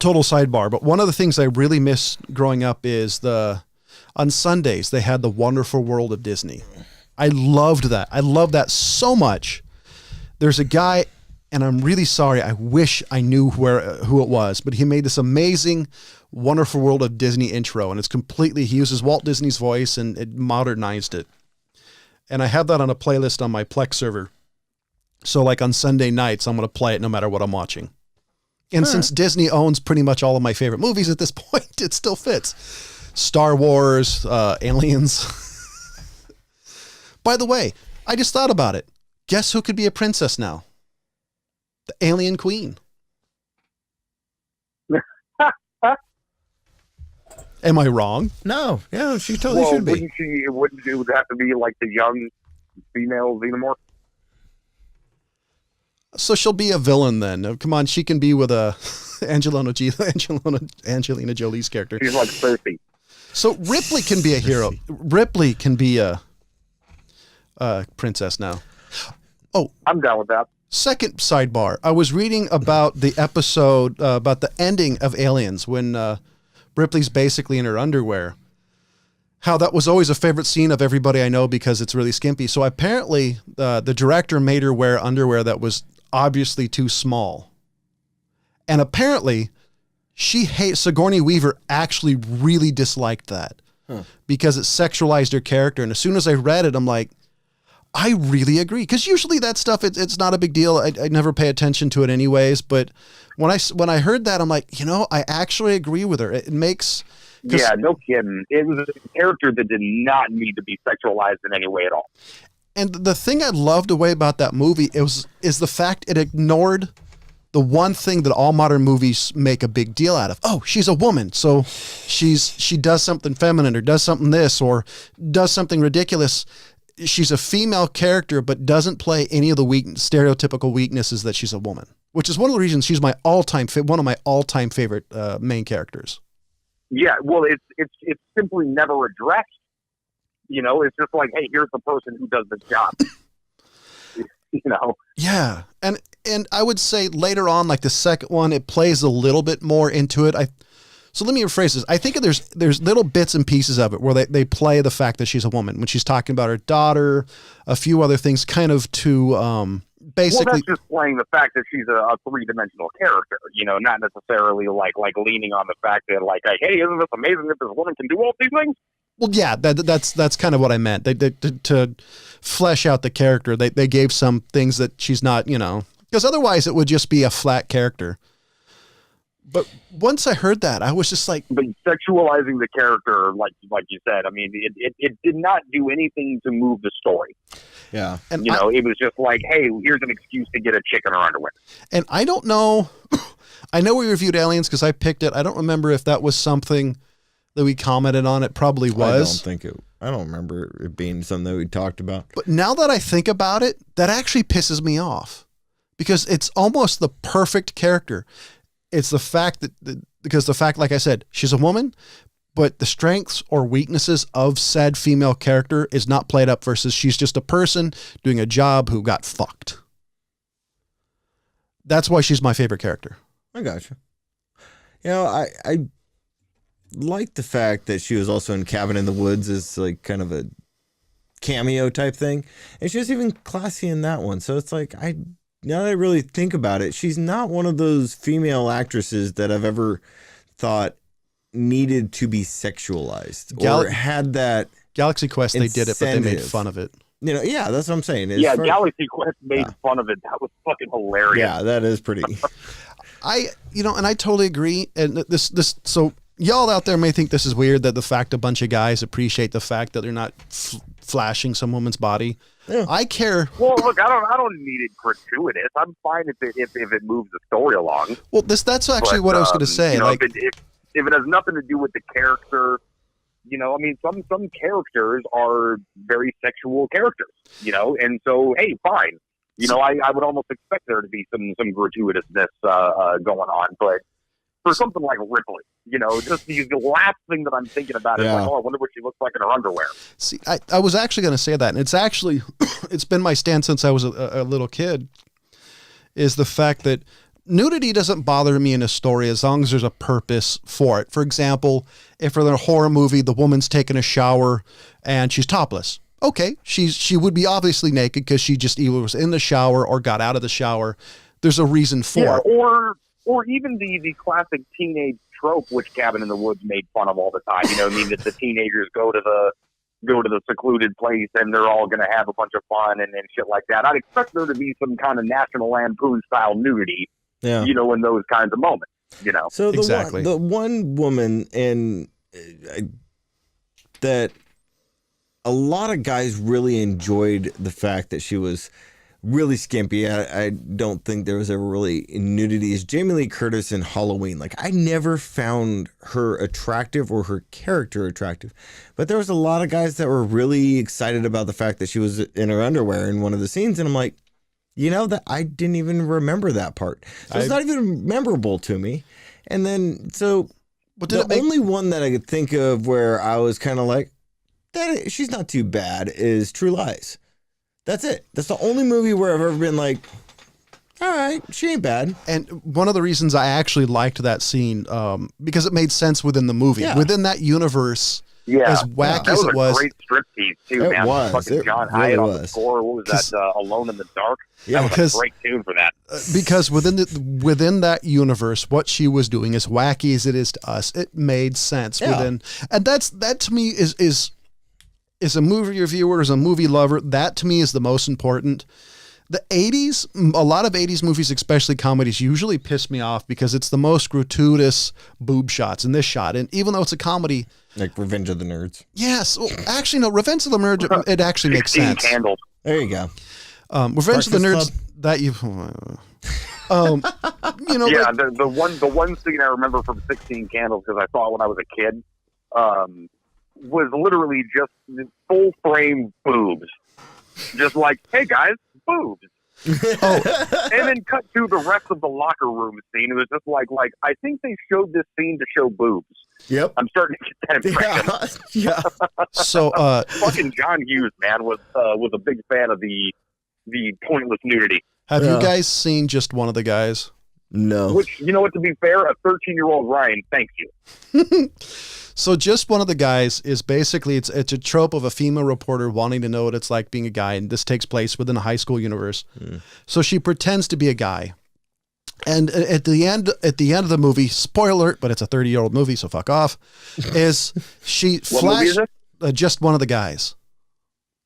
S1: total sidebar, but one of the things I really miss growing up is on Sundays, they had the Wonderful World of Disney. I loved that. I loved that so much. There's a guy, and I'm really sorry, I wish I knew who it was, but he made this amazing Wonderful World of Disney intro, and he uses Walt Disney's voice and it modernized it. And I have that on a playlist on my Plex server. So on Sunday nights, I'm going to play it no matter what I'm watching. And since Disney owns pretty much all of my favorite movies at this point, it still fits. Star Wars, Aliens. By the way, I just thought about it. Guess who could be a princess now? The Alien Queen. Am I wrong?
S2: No. Yeah, she totally should be.
S3: Wouldn't it would have to be like the young female Xenomorph?
S1: So she'll be a villain then. Come on, she can be with Angelina Jolie's character.
S3: She's like Cersei.
S1: So Ripley can be a hero. Ripley can be a princess now. Oh,
S3: I'm down with that.
S1: Second sidebar. I was reading about the episode, about the ending of Aliens when Ripley's basically in her underwear. How that was always a favorite scene of everybody I know because it's really skimpy. So apparently the director made her wear underwear that was obviously too small. And apparently Sigourney Weaver actually really disliked that because it sexualized her character. And as soon as I read it, I'm like, I really agree. Because usually that stuff, it's not a big deal. I never pay attention to it anyways. But when I heard that, I'm like, I actually agree with her. It makes...
S3: Yeah, no kidding. It was a character that did not need to be sexualized in any way at all.
S1: And the thing I loved away about that movie is the fact it ignored the one thing that all modern movies make a big deal out of. Oh, she's a woman, so she does something feminine or does something this or does something ridiculous. She's a female character, but doesn't play any of the stereotypical weaknesses that she's a woman, which is one of the reasons she's one of my all-time favorite main characters.
S3: Yeah, well, it's simply never addressed. It's just like, hey, here's the person who does the job.
S1: Yeah, and I would say later on, like the second one, it plays a little bit more into it. So let me rephrase this. I think there's little bits and pieces of it where they play the fact that she's a woman when she's talking about her daughter, a few other things, kind of to basically.
S3: Well, that's just playing the fact that she's a three-dimensional character. Not necessarily like leaning on the fact that like, hey, isn't this amazing that this woman can do all these things?
S1: Well, yeah, that's kind of what I meant. They to flesh out the character. They gave some things that she's not, because otherwise it would just be a flat character. But once I heard that, I was just like...
S3: But sexualizing the character, like you said, I mean, it did not do anything to move the story.
S2: Yeah.
S1: And
S3: You know, it was just like, hey, here's an excuse to get a chick in her underwear.
S1: And I don't know. I know we reviewed Aliens because I picked it. I don't remember if that was something that we commented on. It probably was.
S2: I don't remember it being something that we talked about.
S1: But now that I think about it, that actually pisses me off because it's almost the perfect character. It's the fact that, like I said, she's a woman, but the strengths or weaknesses of said female character is not played up versus she's just a person doing a job who got fucked. That's why she's my favorite character.
S2: I gotcha. You know, I like the fact that she was also in Cabin in the Woods as like kind of a cameo type thing. And she was even classy in that one. So it's like, now that I really think about it, she's not one of those female actresses that I've ever thought needed to be sexualized or had that
S1: Galaxy Quest, they did it, but they made
S2: incentive.
S1: fun of it.
S2: You know, yeah, that's what I'm saying.
S3: Galaxy Quest made fun of it. That was fucking hilarious.
S2: Yeah, that is pretty.
S1: And I totally agree. And so y'all out there may think this is weird that the fact a bunch of guys appreciate the fact that they're not flashing some woman's body.
S2: Yeah.
S1: I care.
S3: Well, look, I don't need it gratuitous. I'm fine if it moves the story along.
S1: Well, that's actually what I was going to say.
S3: You know,
S1: like,
S3: if it has nothing to do with the character, you know, I mean, some characters are very sexual characters, you know, and so hey, fine. You know, I would almost expect there to be some gratuitousness going on, but for something like Ripley, you know, just the last thing that I'm thinking about is like, oh, I wonder what she looks like in her underwear.
S1: See, I was actually going to say that, and it's actually it's been my stance since I was a little kid, is the fact that nudity doesn't bother me in a story as long as there's a purpose for it. For example, if in a horror movie the woman's taking a shower and she's topless. Okay, she would be obviously naked because she just either was in the shower or got out of the shower. There's a reason for it.
S3: Or even the classic teenage trope, which Cabin in the Woods made fun of all the time. You know what I mean? That the teenagers go to the secluded place and they're all going to have a bunch of fun and shit like that. I'd expect there to be some kind of National Lampoon style nudity, you know, in those kinds of moments, you know?
S2: So
S1: exactly.
S2: the one woman that a lot of guys really enjoyed the fact that she was really skimpy. I don't think there was ever really nudity. Is Jamie Lee Curtis in Halloween. Like, I never found her attractive or her character attractive, but there was a lot of guys that were really excited about the fact that she was in her underwear in one of the scenes. And I'm like, you know, that I didn't even remember that part. So it's not even memorable to me. And then, so the only one that I could think of where I was kind of like, she's not too bad is True Lies. That's it. That's the only movie where I've ever been like, all right, she ain't bad.
S1: And one of the reasons I actually liked that scene, because it made sense within the movie. Yeah. Within that universe, as wacky as it was.
S3: That was a great striptease, too, man. Fucking John Hyatt on the score. What was that? Alone in the Dark?
S1: Yeah,
S3: that was a great tune for that.
S1: Because within that universe, what she was doing, as wacky as it is to us, it made sense within. And that to me is a movie reviewer, as a movie lover, that to me is the most important. The 80s, a lot of 80s movies, especially comedies, usually piss me off because it's the most gratuitous boob shots in this shot. And even though it's a comedy.
S2: Like Revenge of the Nerds.
S1: Yes. Well, actually, no, Revenge of the Nerds, it actually makes sense.
S3: Candles.
S2: There you go.
S1: Revenge of the Nerds, Club. That you... you know,
S3: yeah, the one scene I remember from 16 Candles, because I saw it when I was a kid, was literally just full frame boobs. Just like, hey guys, boobs. And then cut to the rest of the locker room scene. It was just like I think they showed this scene to show boobs.
S2: Yep.
S3: I'm starting to get that impression.
S2: Yeah.
S1: So
S3: fucking John Hughes, man, was a big fan of the pointless nudity.
S1: Have you guys seen Just One of the Guys?
S2: No.
S3: Which, you know what, to be fair, a 13-year-old Ryan, thanks you.
S1: So Just One of the Guys is basically, it's a trope of a female reporter wanting to know what it's like being a guy, and this takes place within a high school universe. So she pretends to be a guy. And at the end of the movie, spoiler alert, but it's a 30-year-old movie, so fuck off, is she flashed Just One of the Guys.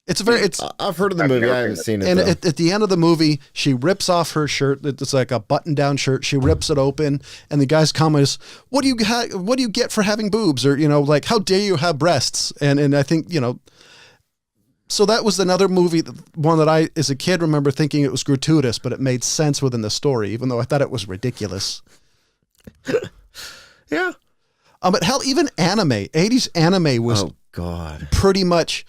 S2: I've heard of the movie. I haven't seen it.
S1: And at the end of the movie, she rips off her shirt. It's like a button-down shirt. She rips it open, and the guy's comment is, "What do you get for having boobs?" Or, you know, like, "How dare you have breasts?" And I think, you know, So that was another movie, one that I, as a kid, remember thinking it was gratuitous, but it made sense within the story, even though I thought it was ridiculous.
S2: Yeah.
S1: But hell, even anime, 80s anime was
S2: God.
S1: pretty much.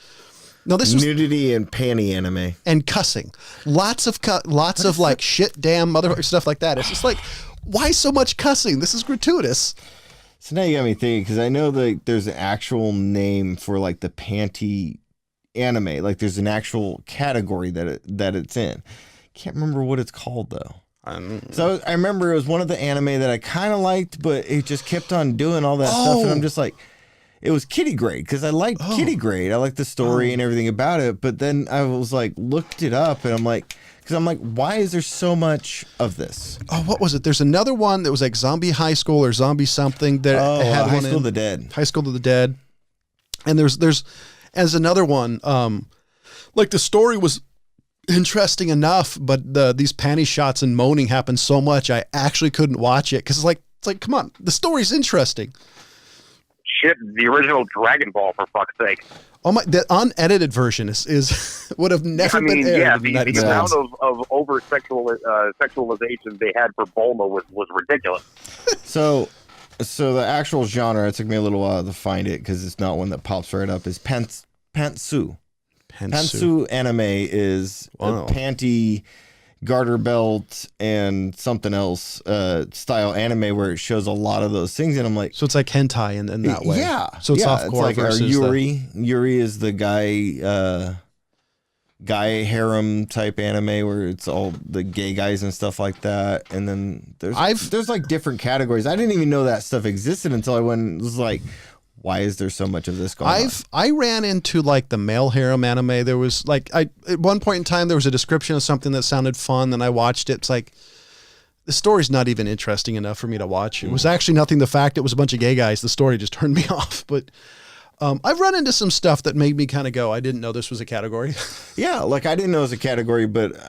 S1: No, this was
S2: Nudity and panty anime.
S1: and cussing, lots of like shit, damn, motherfucker, stuff like that. It's just like, why so much cussing? This is gratuitous.
S2: So now you got me thinking, because I know that there's an actual name for like the panty anime. Like there's an actual category that it's in. Can't remember what it's called though. So I remember it was one of the anime that I kind of liked, but it just kept on doing all that stuff, and I'm just like, it was Kitty Grade, because I liked Kitty Grade. I liked the story and everything about it, but then I was like, looked it up, and I'm like, why is there so much of this?
S1: Oh, what was it? There's another one that was like Zombie High School or Zombie something. That had
S2: High
S1: one
S2: School of the Dead.
S1: High School of the Dead. And there's as another one, like the story was interesting enough, but these panty shots and moaning happened so much I actually couldn't watch it, because it's like, come on, the story's interesting.
S3: Shit, the original Dragon Ball, for fuck's sake.
S1: Oh my, the unedited version is would have never been aired.
S3: Yeah,
S1: in the United
S3: the amount
S1: States.
S3: of over sexualization they had for Bulma was ridiculous.
S2: So the actual genre, it took me a little while to find it, because it's not one that pops right up, is pantsu. Pantsu anime is a panty, garter belt, and something else style anime where it shows a lot of those things, and I'm like,
S1: So it's like hentai in that way.
S2: Yeah.
S1: So it's softcore
S2: it's like
S1: versus
S2: Yuri. Yuri is the guy harem type anime where it's all the gay guys and stuff like that. And then there's like different categories. I didn't even know that stuff existed until I went and was like, why is there so much of this going on?
S1: I ran into like the male harem anime. There was like, at one point in time, there was a description of something that sounded fun, and I watched it. It's like, the story's not even interesting enough for me to watch. It was actually nothing. The fact it was a bunch of gay guys, the story just turned me off. But I've run into some stuff that made me kind of go, I didn't know this was a category.
S2: Yeah, like I didn't know it was a category, but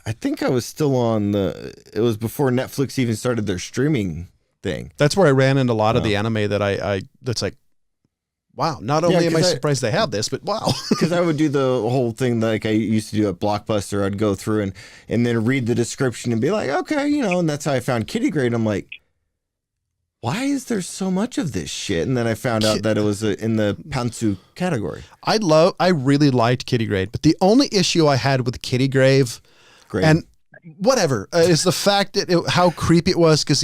S2: I think I was still on it was before Netflix even started their streaming thing.
S1: That's where I ran into a lot of the anime that that's like, wow, not only am I surprised they have this, but wow.
S2: Because I would do the whole thing like I used to do at Blockbuster. I'd go through and then read the description and be like, okay, and that's how I found Kitty Grade. I'm like, why is there so much of this shit? And then I found out that it was in the pantsu category. I
S1: really liked Kitty Grade, but the only issue I had with Kitty Grave, and whatever, is the fact that how creepy it was, because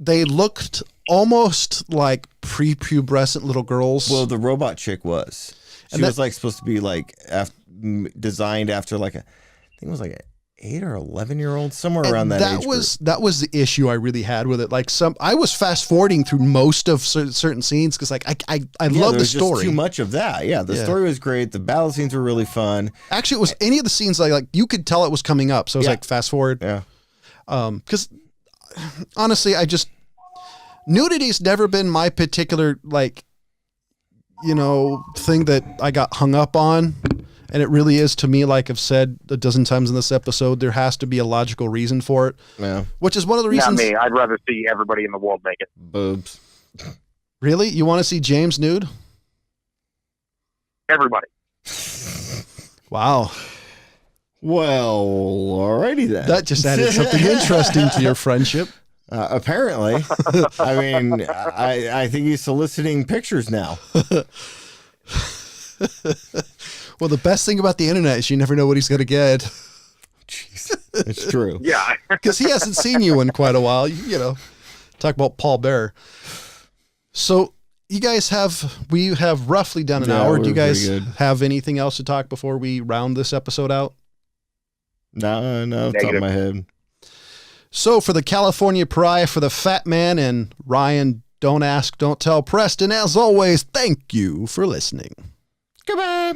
S1: they looked almost like prepubescent little girls.
S2: Well, the robot chick was. She was like supposed to be like designed after like I think it was like an 8 or 11-year-old, somewhere around that age group.
S1: That was the issue I really had with it. Like I was fast forwarding through most of certain scenes, because like I love the story.
S2: Just too much of that. Yeah, the story was great. The battle scenes were really fun.
S1: Actually, it was any of the scenes like you could tell it was coming up. So it was like fast forward.
S2: Yeah.
S1: Because honestly, nudity's never been my particular thing that I got hung up on. And it really is, to me, like I've said a dozen times in this episode, there has to be a logical reason for it.
S2: Yeah.
S1: Which is one of the reasons.
S3: Not me. I'd rather see everybody in the world naked.
S2: Boobs.
S1: Really? You want to see James nude?
S3: Everybody.
S1: Wow.
S2: Well, alrighty then.
S1: That just added something interesting to your friendship.
S2: Apparently. I mean, I think he's soliciting pictures now.
S1: Well, the best thing about the internet is you never know what he's going to get.
S2: Jeez, it's true.
S3: Yeah.
S1: Because he hasn't seen you in quite a while. Talk about Paul Bear. So you guys we have roughly done an hour. Do you guys have anything else to talk before we round this episode out?
S2: No, top of my head.
S1: So for the California Pariah, for the Fat Man and Ryan, Don't Ask, Don't Tell, Preston, as always, thank you for listening.
S2: Goodbye.